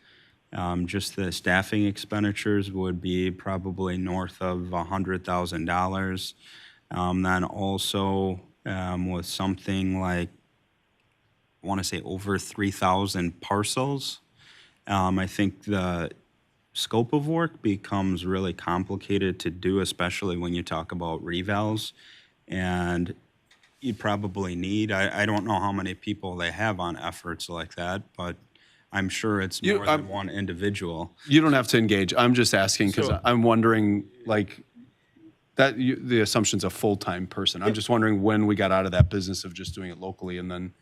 just the staffing expenditures would be probably north of $100,000. Then also with something like, I want to say over 3,000 parcels, I think the scope of work becomes really complicated to do, especially when you talk about revals. And you probably need, I don't know how many people they have on efforts like that, but I'm sure it's more than one individual. You don't have to engage. I'm just asking because I'm wondering, like, that the assumption's a full-time person. I'm just wondering when we got out of that business of just doing it locally, and then,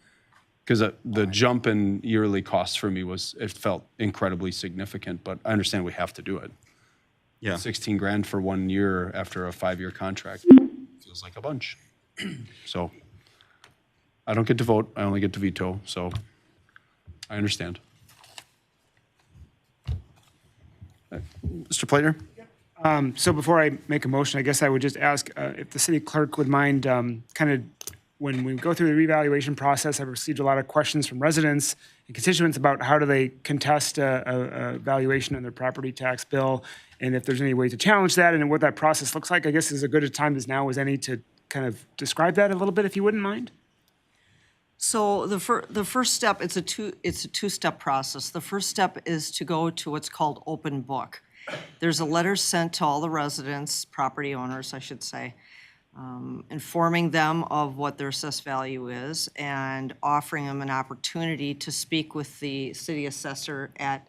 because the jump in yearly costs for me it felt incredibly significant, but I understand we have to do it. Yeah. 16 grand for 1 year after a 5-year contract feels like a bunch. So I don't get to vote. I only get to veto. So I understand. Mr. Plater? So before I make a motion, I guess I would just ask if the city clerk would mind kind of, when we go through the revaluation process, I've received a lot of questions from residents and constituents about how do they contest a valuation on their property tax bill, and if there's any way to challenge that and what that process looks like. I guess is as good a time as now as any to kind of describe that a little bit, if you wouldn't mind. So the first step, it's a two-step process. The first step is to go to what's called open book. There's a letter sent to all the residents, property owners, I should say, informing them of what their assessed value is and offering them an opportunity to speak with the city assessor at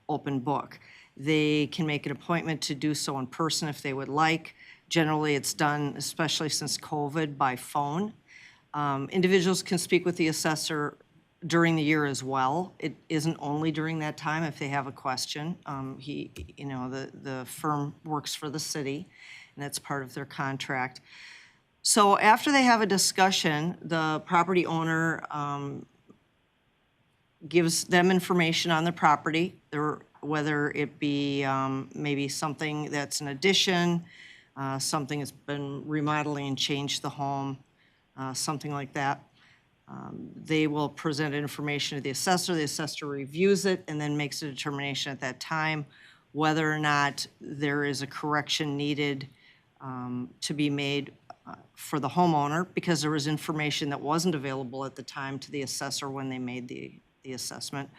open book. They can make an appointment to do so in person if they would like. Generally, it's done, especially since COVID, by phone. Individuals can speak with the assessor during the year as well. It isn't only during that time if they have a question. The firm works for the city, and that's part of their contract. So after they have a discussion, the property owner gives them information on the property, whether it be maybe something that's an addition, something has been remodeling and changed the home, something like that. They will present information to the assessor reviews it, and then makes a determination at that time whether or not there is a correction needed to be made for the homeowner, because there was information that wasn't available at the time to the assessor when they made the assessment.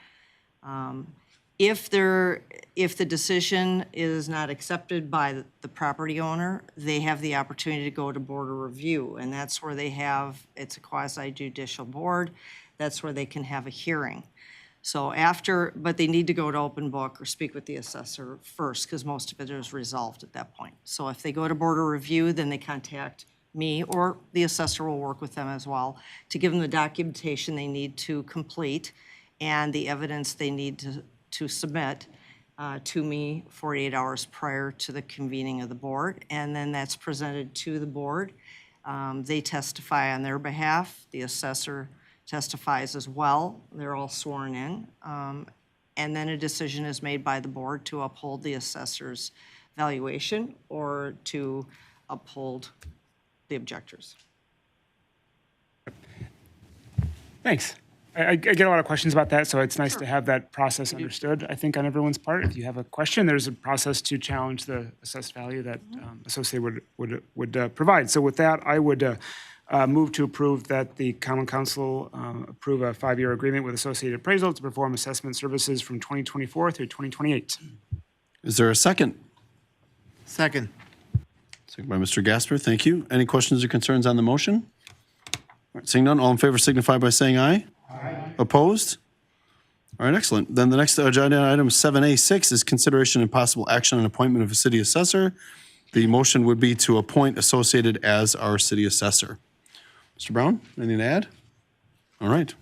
If the decision is not accepted by the property owner, they have the opportunity to go to board of review, and that's where it's a quasi judicial board. That's where they can have a hearing. So but they need to go to open book or speak with the assessor first, because most of it is resolved at that point. So if they go to board of review, then they contact me, or the assessor will work with them as well to give them the documentation they need to complete and the evidence they need to submit to me 48 hours prior to the convening of the board. And then that's presented to the board. They testify on their behalf. The assessor testifies as well. They're all sworn in. And then a decision is made by the board to uphold the assessor's valuation or to uphold the objectors. Thanks. I get a lot of questions about that, so it's nice to have that process understood, I think, on everyone's part. If you have a question, there's a process to challenge the assessed value that Associated would provide. So with that, I would move to approve that the Common Council approve a 5-year agreement with Associated Appraisal to perform assessment services from 2024 through 2028. Is there a second? Second. Second by Mr. Gasper, thank you. Any questions or concerns on the motion? All right, seeing none, all in favor signify by saying aye. Aye. Opposed? All right, excellent. Then the next agenda item, 7A6, is consideration and possible action on appointment of a city assessor. The motion would be to appoint Associated as our city assessor. Mr. Brown, anything to add? All right.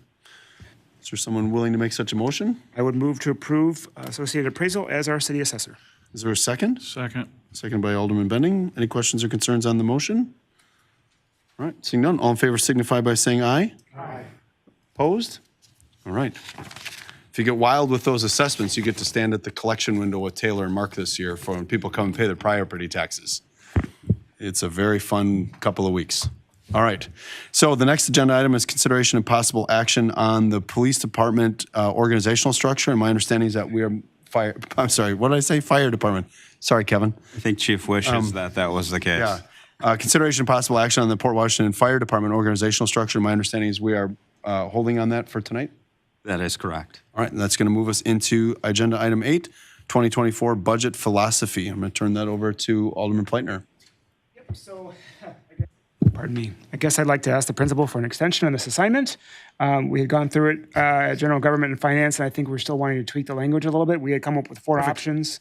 Is there someone willing to make such a motion? I would move to approve Associated Appraisal as our city assessor. Is there a second? Second. Second by Alderman Bending. Any questions or concerns on the motion? All right, seeing none, all in favor signify by saying aye. Aye. Opposed? All right. If you get wild with those assessments, you get to stand at the collection window with Taylor and Mark this year for when people come and pay their property taxes. It's a very fun couple of weeks. All right. So the next agenda item is consideration and possible action on the police department organizational structure. And my understanding is that we are what did I say? Fire department. Sorry, Kevin. I think Chief wishes that was the case. Yeah. Consideration and possible action on the Port Washington Fire Department organizational structure. My understanding is we are holding on that for tonight. That is correct. All right, and that's going to move us into agenda item 8, 2024 budget philosophy. I'm going to turn that over to Alderman Pleitner. Yep, so, pardon me. I guess I'd like to ask the principal for an extension on this assignment. We had gone through it at General Government and Finance, and I think we're still wanting to tweak the language a little bit. We had come up with 4 options.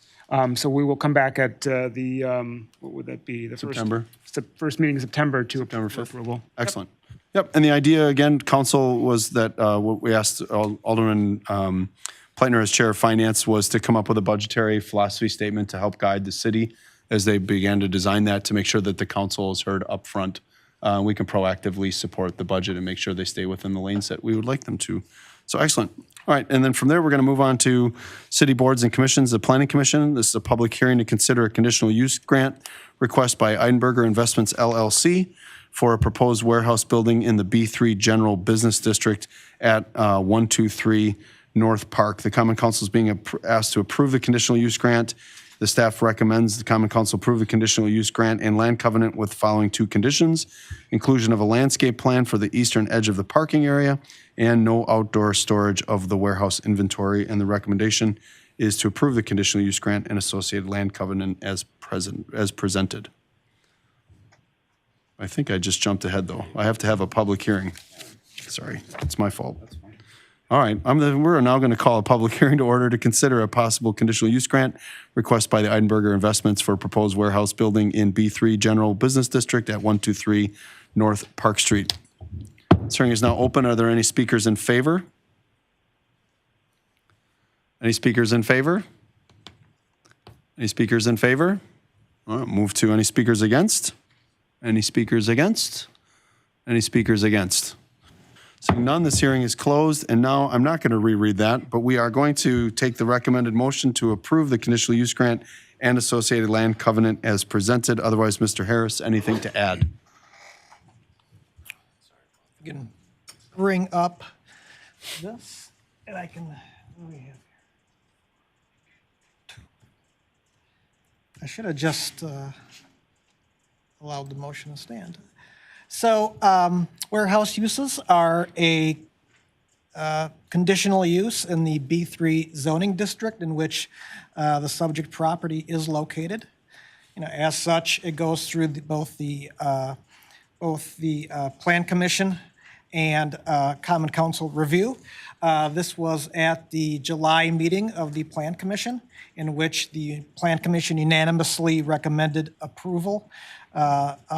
So we will come back at what would that be? The September. First meeting in September to September 5th. approval. Excellent. Yep, and the idea, again, council, was that what we asked Alderman Pleitner as Chair of Finance was to come up with a budgetary philosophy statement to help guide the city as they began to design that, to make sure that the council is heard up front. We can proactively support the budget and make sure they stay within the lanes that we would like them to. So excellent. All right, and then from there, we're going to move on to city boards and commissions. The Planning Commission, this is a public hearing to consider a conditional use grant request by Eidenberger Investments LLC for a proposed warehouse building in the B3 General Business District at 123 North Park. The Common Council is being asked to approve the conditional use grant. The staff recommends the Common Council approve the conditional use grant and land covenant with the following 2 conditions: inclusion of a landscape plan for the eastern edge of the parking area and no outdoor storage of the warehouse inventory. And the recommendation is to approve the conditional use grant and associated land covenant as presented. I think I just jumped ahead, though. I have to have a public hearing. Sorry, it's my fault. All right, we're now going to call a public hearing to order to consider a possible conditional use grant request by the Eidenberger Investments for a proposed warehouse building in B3 General Business District at 123 North Park Street. This hearing is now open. Are there any speakers in favor? Any speakers in favor? Any speakers in favor? All right, move to any speakers against? Any speakers against? Any speakers against? Seeing none, this hearing is closed, and now I'm not going to reread that, but we are going to take the recommended motion to approve the conditional use grant and associated land covenant as presented. Otherwise, Mr. Harris, anything to add? I can bring up this, and I can, what do we have here? I should have just allowed the motion to stand. So warehouse uses are a conditional use in the B3 zoning district in which the subject property is located. As such, it goes through both the Plan Commission and Common Council review. This was at the July meeting of the Plan Commission, in which the Plan Commission unanimously recommended approval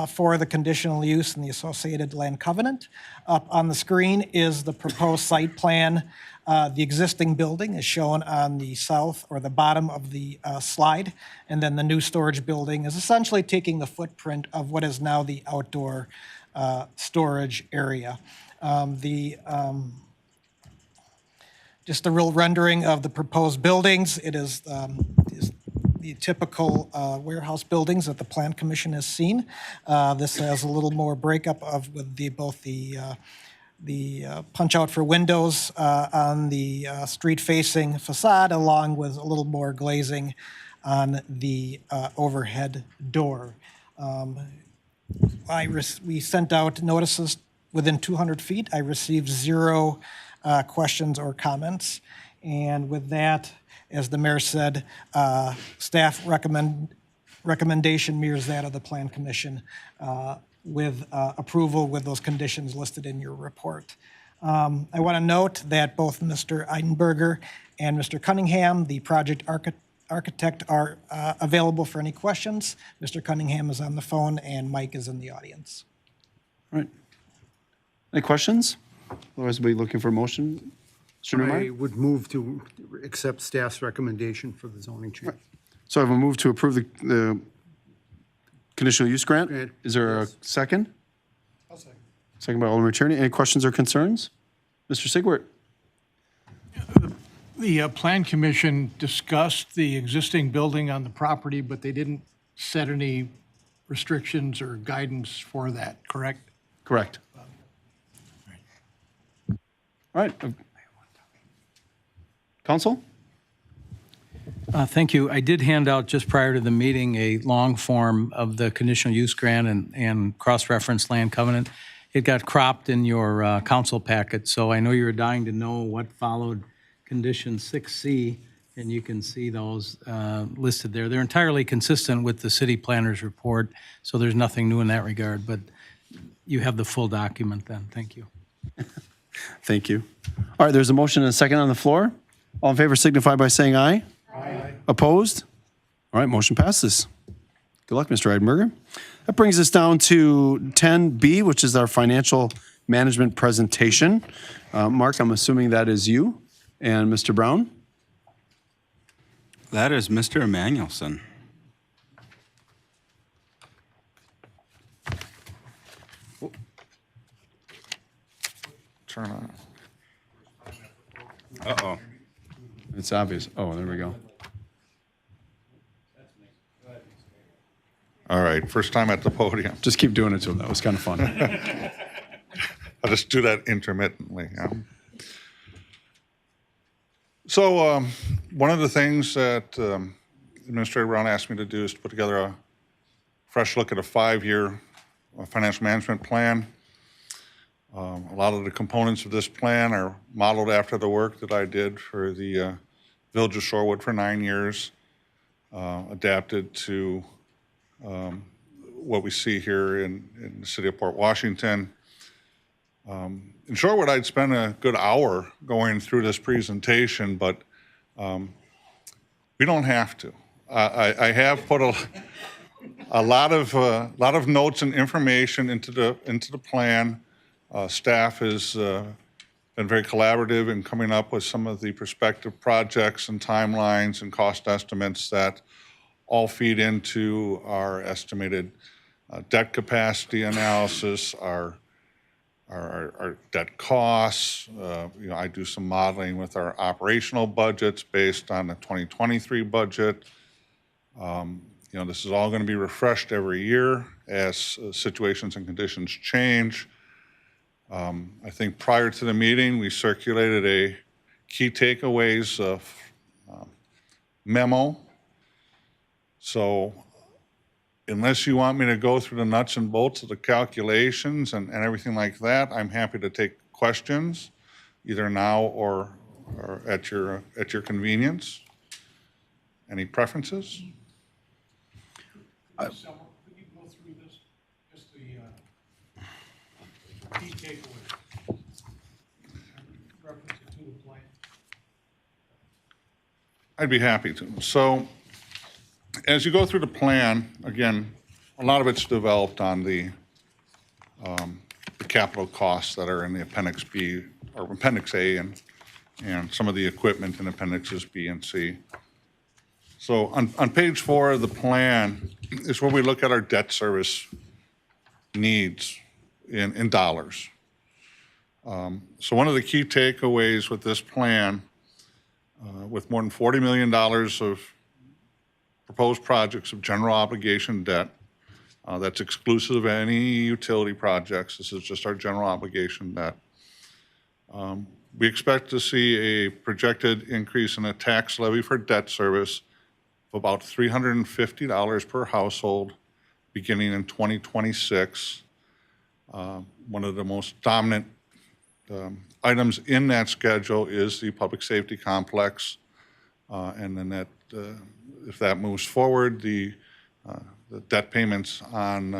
for the conditional use and the associated land covenant. Up on the screen is the proposed site plan. The existing building is shown on the south or the bottom of the slide, and then the new storage building is essentially taking the footprint of what is now the outdoor storage area. Just a real rendering of the proposed buildings. It is the typical warehouse buildings that the Plan Commission has seen. This has a little more breakup of with both the punch out for windows on the street-facing facade, along with a little more glazing on the overhead door. We sent out notices within 200 feet. I received 0 questions or comments. And with that, as the mayor said, staff recommendation mirrors that of the Plan Commission with approval with those conditions listed in your report. I want to note that both Mr. Eidenberger and Mr. Cunningham, the project architect, are available for any questions. Mr. Cunningham is on the phone and Mike is in the audience. All right. Any questions? Otherwise, we'll be looking for a motion. Mr. I Neumeier? would move to accept staff's recommendation for the zoning change. So I have a move to approve the conditional use grant. Grant, Is there a yes. second? I'll second. Second by Alderman Tierney. Any questions or concerns? Mr. Sigwart? The Plan Commission discussed the existing building on the property, but they didn't set any restrictions or guidance for that, correct? Correct. All right. Council? Thank you. I did hand out just prior to the meeting a long form of the conditional use grant and cross-reference land covenant. It got cropped in your council packet, so I know you were dying to know what followed condition 6C, and you can see those listed there. They're entirely consistent with the city planner's report, so there's nothing new in that regard, but you have the full document then. Thank you. Thank you. All right, there's a motion and a second on the floor. All in favor signify by saying aye. Aye. Opposed? All right, motion passes. Good luck, Mr. Eidenberger. That brings us down to 10B, which is our financial management presentation. Mark, I'm assuming that is you and Mr. Brown. That is Mr. Emmanuelson. Turn on. Uh-oh. It's obvious. Oh, there we go. All right, first time at the podium. Just keep doing it to him. That was kind of fun. I'll just do that intermittently. Yeah. So one of the things that Administrator Brown asked me to do is to put together a fresh look at a 5-year financial management plan. A lot of the components of this plan are modeled after the work that I did for the Village of Shorewood for 9 years, adapted to what we see here in the city of Port Washington. In Shorewood, I'd spent a good hour going through this presentation, but we don't have to. I have put a lot of notes and information into the plan. Staff has been very collaborative in coming up with some of the prospective projects and timelines and cost estimates that all feed into our estimated debt capacity analysis, our debt costs. I do some modeling with our operational budgets based on the 2023 budget. You know, this is all going to be refreshed every year as situations and conditions change. I think prior to the meeting, we circulated a key takeaways memo. So unless you want me to go through the nuts and bolts of the calculations and everything like that, I'm happy to take questions either now or at your convenience. Any preferences? Could you go through this, just the key takeaway? Reference it to the plan. I'd be happy to. So as you go through the plan, again, a lot of it's developed on the capital costs that are in the Appendix B or Appendix A and some of the equipment in Appendixes B and C. So on page 4 of the plan is where we look at our debt service needs in dollars. So one of the key takeaways with this plan, with more than $40 million of proposed projects of general obligation debt, that's exclusive of any utility projects. This is just our general obligation debt. We expect to see a projected increase in the tax levy for debt service of about $350 per household beginning in 2026. One of the most dominant items in that schedule is the public safety complex. And then that, if that moves forward, the debt payments on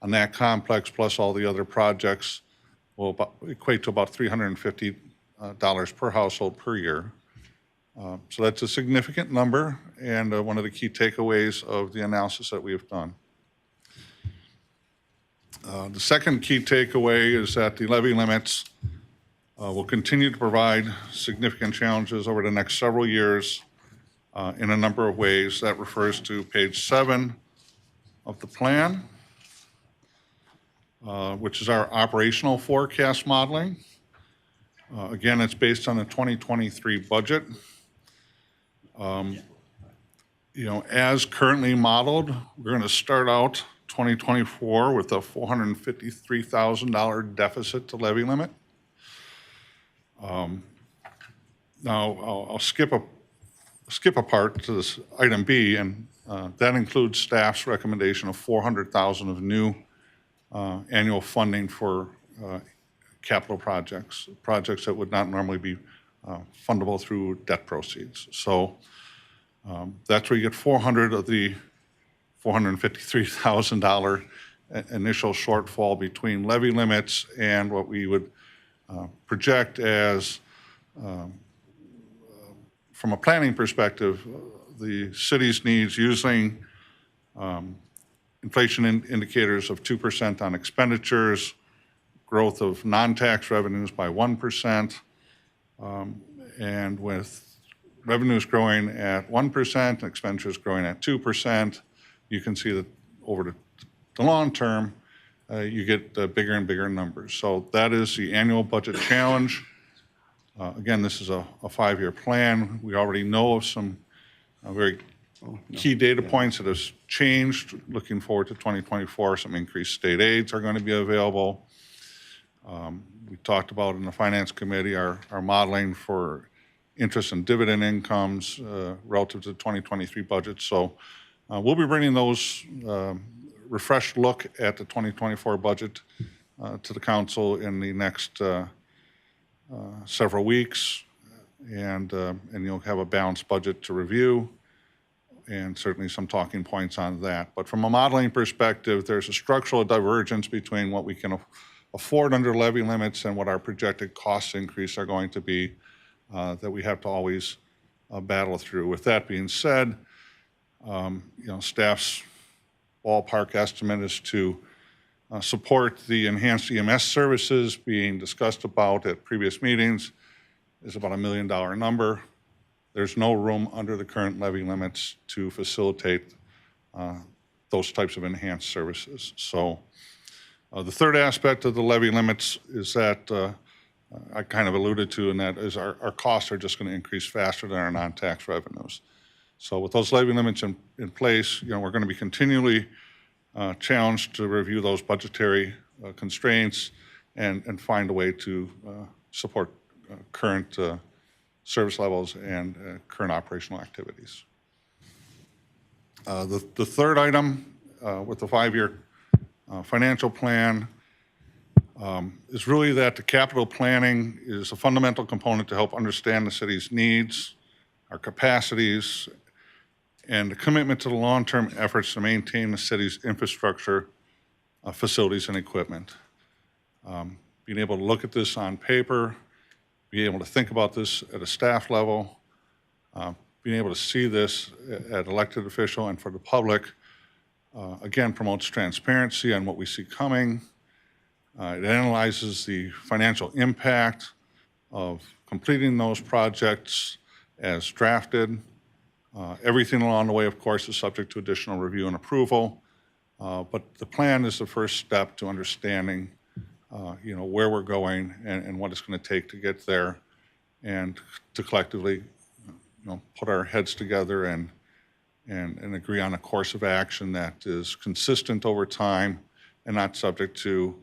that complex plus all the other projects will equate to about $350 per household per year. So that's a significant number and one of the key takeaways of the analysis that we have done. The second key takeaway is that the levy limits will continue to provide significant challenges over the next several years in a number of ways. That refers to page 7 of the plan, which is our operational forecast modeling. Again, it's based on the 2023 budget. You know, as currently modeled, we're going to start out 2024 with a $453,000 deficit to levy limit. Now, I'll skip a part to this item B, and that includes staff's recommendation of $400,000 of new annual funding for capital projects that would not normally be fundable through debt proceeds. So that's where you get 400 of the $453,000 initial shortfall between levy limits and what we would project as, from a planning perspective, the city's needs using inflation indicators of 2% on expenditures, growth of non-tax revenues by 1%, and with revenues growing at 1% and expenditures growing at 2%, you can see that over the long term, you get bigger and bigger numbers. So that is the annual budget challenge. Again, this is a 5-year plan. We already know of some very key data points that have changed. Looking forward to 2024, some increased state aids are going to be available. We talked about in the Finance Committee our modeling for interest and dividend incomes relative to the 2023 budget. So we'll be bringing those refreshed look at the 2024 budget to the council in the next several weeks, and you'll have a balanced budget to review and certainly some talking points on that. But from a modeling perspective, there's a structural divergence between what we can afford under levy limits and what our projected cost increase are going to be that we have to always battle through. With that being said, you know, staff's ballpark estimate is to support the enhanced EMS services being discussed about at previous meetings is about $1 million number. There's no room under the current levy limits to facilitate those types of enhanced services. So the third aspect of the levy limits is that I kind of alluded to, and that is our costs are just going to increase faster than our non-tax revenues. So with those levy limits in place, we're going to be continually challenged to review those budgetary constraints and find a way to support current service levels and current operational activities. The third item with the 5-year financial plan is really that the capital planning is a fundamental component to help understand the city's needs, our capacities, and the commitment to the long-term efforts to maintain the city's infrastructure, facilities, and equipment. Being able to look at this on paper, being able to think about this at a staff level, being able to see this at elected official and for the public, again, promotes transparency on what we see coming. It analyzes the financial impact of completing those projects as drafted. Everything along the way, of course, is subject to additional review and approval, but the plan is the first step to understanding where we're going and what it's going to take to get there, and to collectively put our heads together and agree on a course of action that is consistent over time and not subject to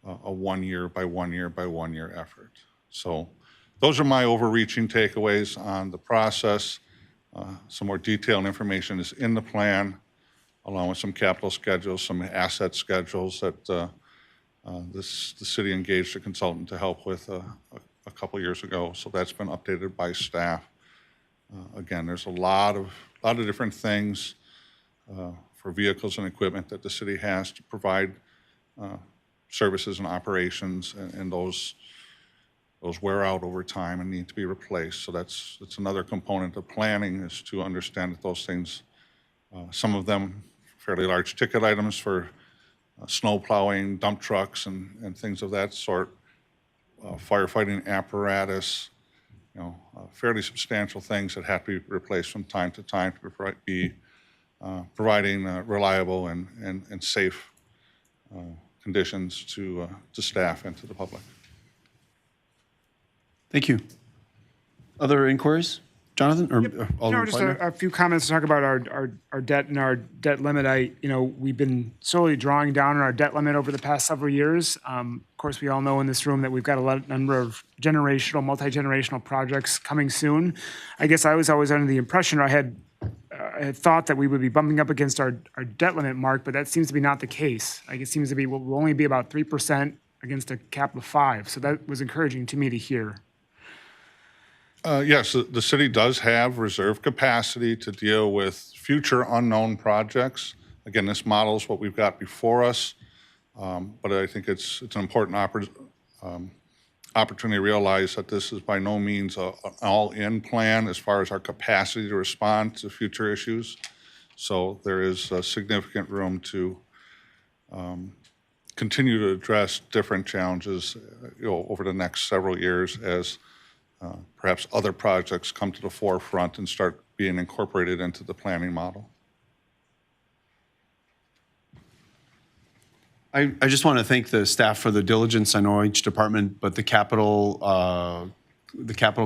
a 1 year by 1 year by 1 year effort. So those are my overreaching takeaways on the process. Some more detailed information is in the plan, along with some capital schedules, some asset schedules that the city engaged a consultant to help with a couple years ago. So that's been updated by staff. Again, there's a lot of different things for vehicles and equipment that the city has to provide services and operations, and those wear out over time and need to be replaced. So that's another component of planning, is to understand that those things, some of them fairly large ticket items for snow plowing, dump trucks, and things of that sort, firefighting apparatus, fairly substantial things that have to be replaced from time to time to be providing reliable and safe conditions to staff and to the public. Thank you. Other inquiries? Jonathan or Alderman Just Pleitner? a few comments to talk about our debt and our debt limit. We've been slowly drawing down on our debt limit over the past several years. Of course, we all know in this room that we've got a number of multi-generational projects coming soon. I guess I was always under the impression, or I had thought that we would be bumping up against our debt limit mark, but that seems to be not the case. Like, it seems to be, we'll only be about 3% against a cap of 5%. So that was encouraging to me to hear. Yes, the city does have reserve capacity to deal with future unknown projects. Again, this models what we've got before us, but I think it's an important opportunity to realize that this is by no means an all-in plan as far as our capacity to respond to future issues. So there is significant room to continue to address different challenges over the next several years as perhaps other projects come to the forefront and start being incorporated into the planning model. I just want to thank the staff for the diligence. I know each department, but the capital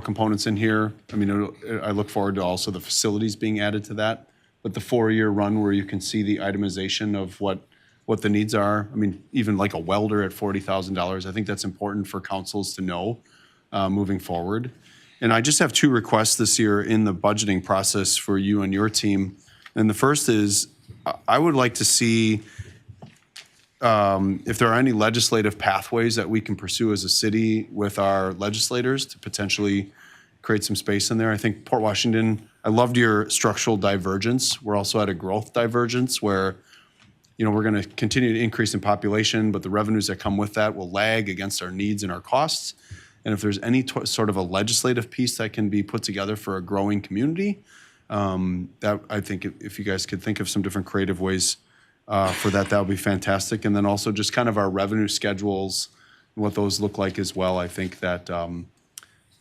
components in here, I mean, I look forward to also the facilities being added to that. But the 4-year run where you can see the itemization of what the needs are, I mean, even like a welder at $40,000, I think that's important for councils to know moving forward. And I just have 2 requests this year in the budgeting process for you and your team. And the first is, I would like to see if there are any legislative pathways that we can pursue as a city with our legislators to potentially create some space in there. I think Port Washington, I loved your structural divergence. We're also at a growth divergence where, we're going to continue to increase in population, but the revenues that come with that will lag against our needs and our costs. And if there's any sort of a legislative piece that can be put together for a growing community, that I think if you guys could think of some different creative ways for that would be fantastic. And then also just kind of our revenue schedules, what those look like as well. I think that,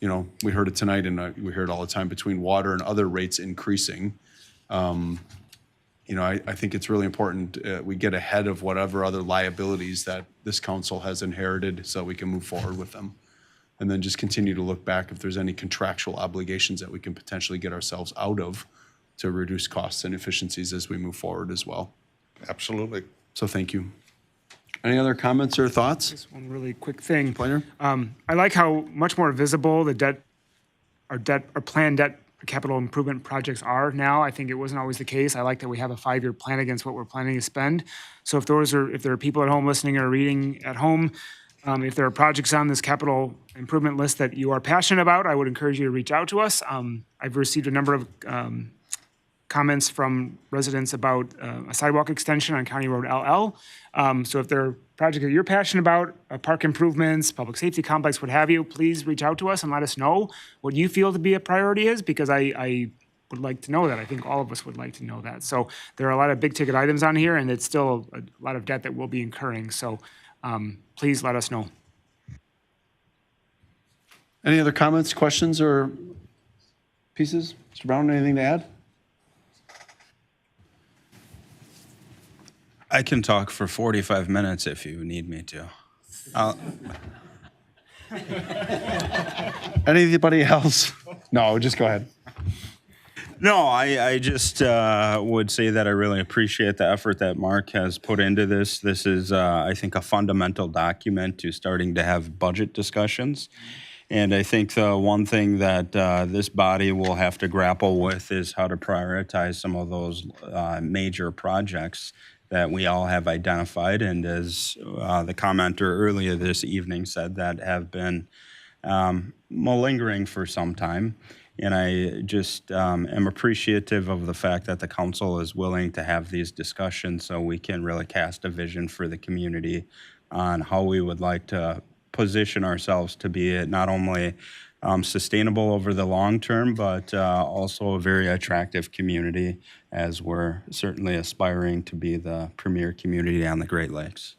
we heard it tonight and we hear it all the time between water and other rates increasing. I think it's really important we get ahead of whatever other liabilities that this council has inherited so we can move forward with them. And then just continue to look back if there's any contractual obligations that we can potentially get ourselves out of to reduce costs and efficiencies as we move forward as well. Absolutely. So thank you. Any other comments or thoughts? Just one really quick thing. Planner? I like how much more visible our planned debt capital improvement projects are now. I think it wasn't always the case. I like that we have a 5-year plan against what we're planning to spend. So if there are people at home listening or reading at home, if there are projects on this capital improvement list that you are passionate about, I would encourage you to reach out to us. I've received a number of comments from residents about a sidewalk extension on County Road LL. So if there are projects that you're passionate about, park improvements, public safety complex, what have you, please reach out to us and let us know what you feel to be a priority is, because I would like to know that. I think all of us would like to know that. So there are a lot of big ticket items on here, and it's still a lot of debt that we'll be incurring. So please let us know. Any other comments, questions, or pieces? Mr. Brown, anything to add? I can talk for 45 minutes if you need me to. Anybody else? No, just go ahead. No, I just would say that I really appreciate the effort that Mark has put into this. This is, I think, a fundamental document to starting to have budget discussions. And I think the one thing that this body will have to grapple with is how to prioritize some of those major projects that we all have identified, and as the commenter earlier this evening said, that have been malingering for some time. And I just am appreciative of the fact that the council is willing to have these discussions so we can really cast a vision for the community on how we would like to position ourselves to be not only sustainable over the long term, but also a very attractive community, as we're certainly aspiring to be the premier community on the Great Lakes.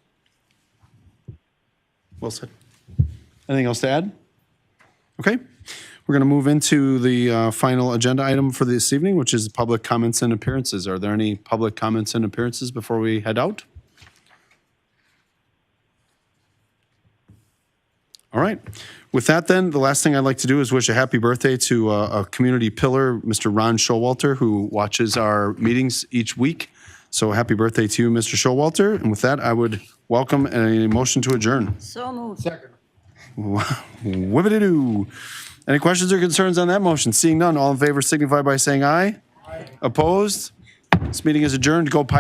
Well said. Anything else to add? Okay. We're going to move into the final agenda item for this evening, which is public comments and appearances. Are there any public comments and appearances before we head out? All right. With that, then, the last thing I'd like to do is wish a happy birthday to a community pillar, Mr. Ron Showalter, who watches our meetings each week. So happy birthday to you, Mr. Showalter. And with that, I would welcome a motion to adjourn. So moved. Second. Whippity-doo. Any questions or concerns on that motion? Seeing none, all in favor signify by saying aye. Aye. Opposed? This meeting is adjourned. Go Pirates.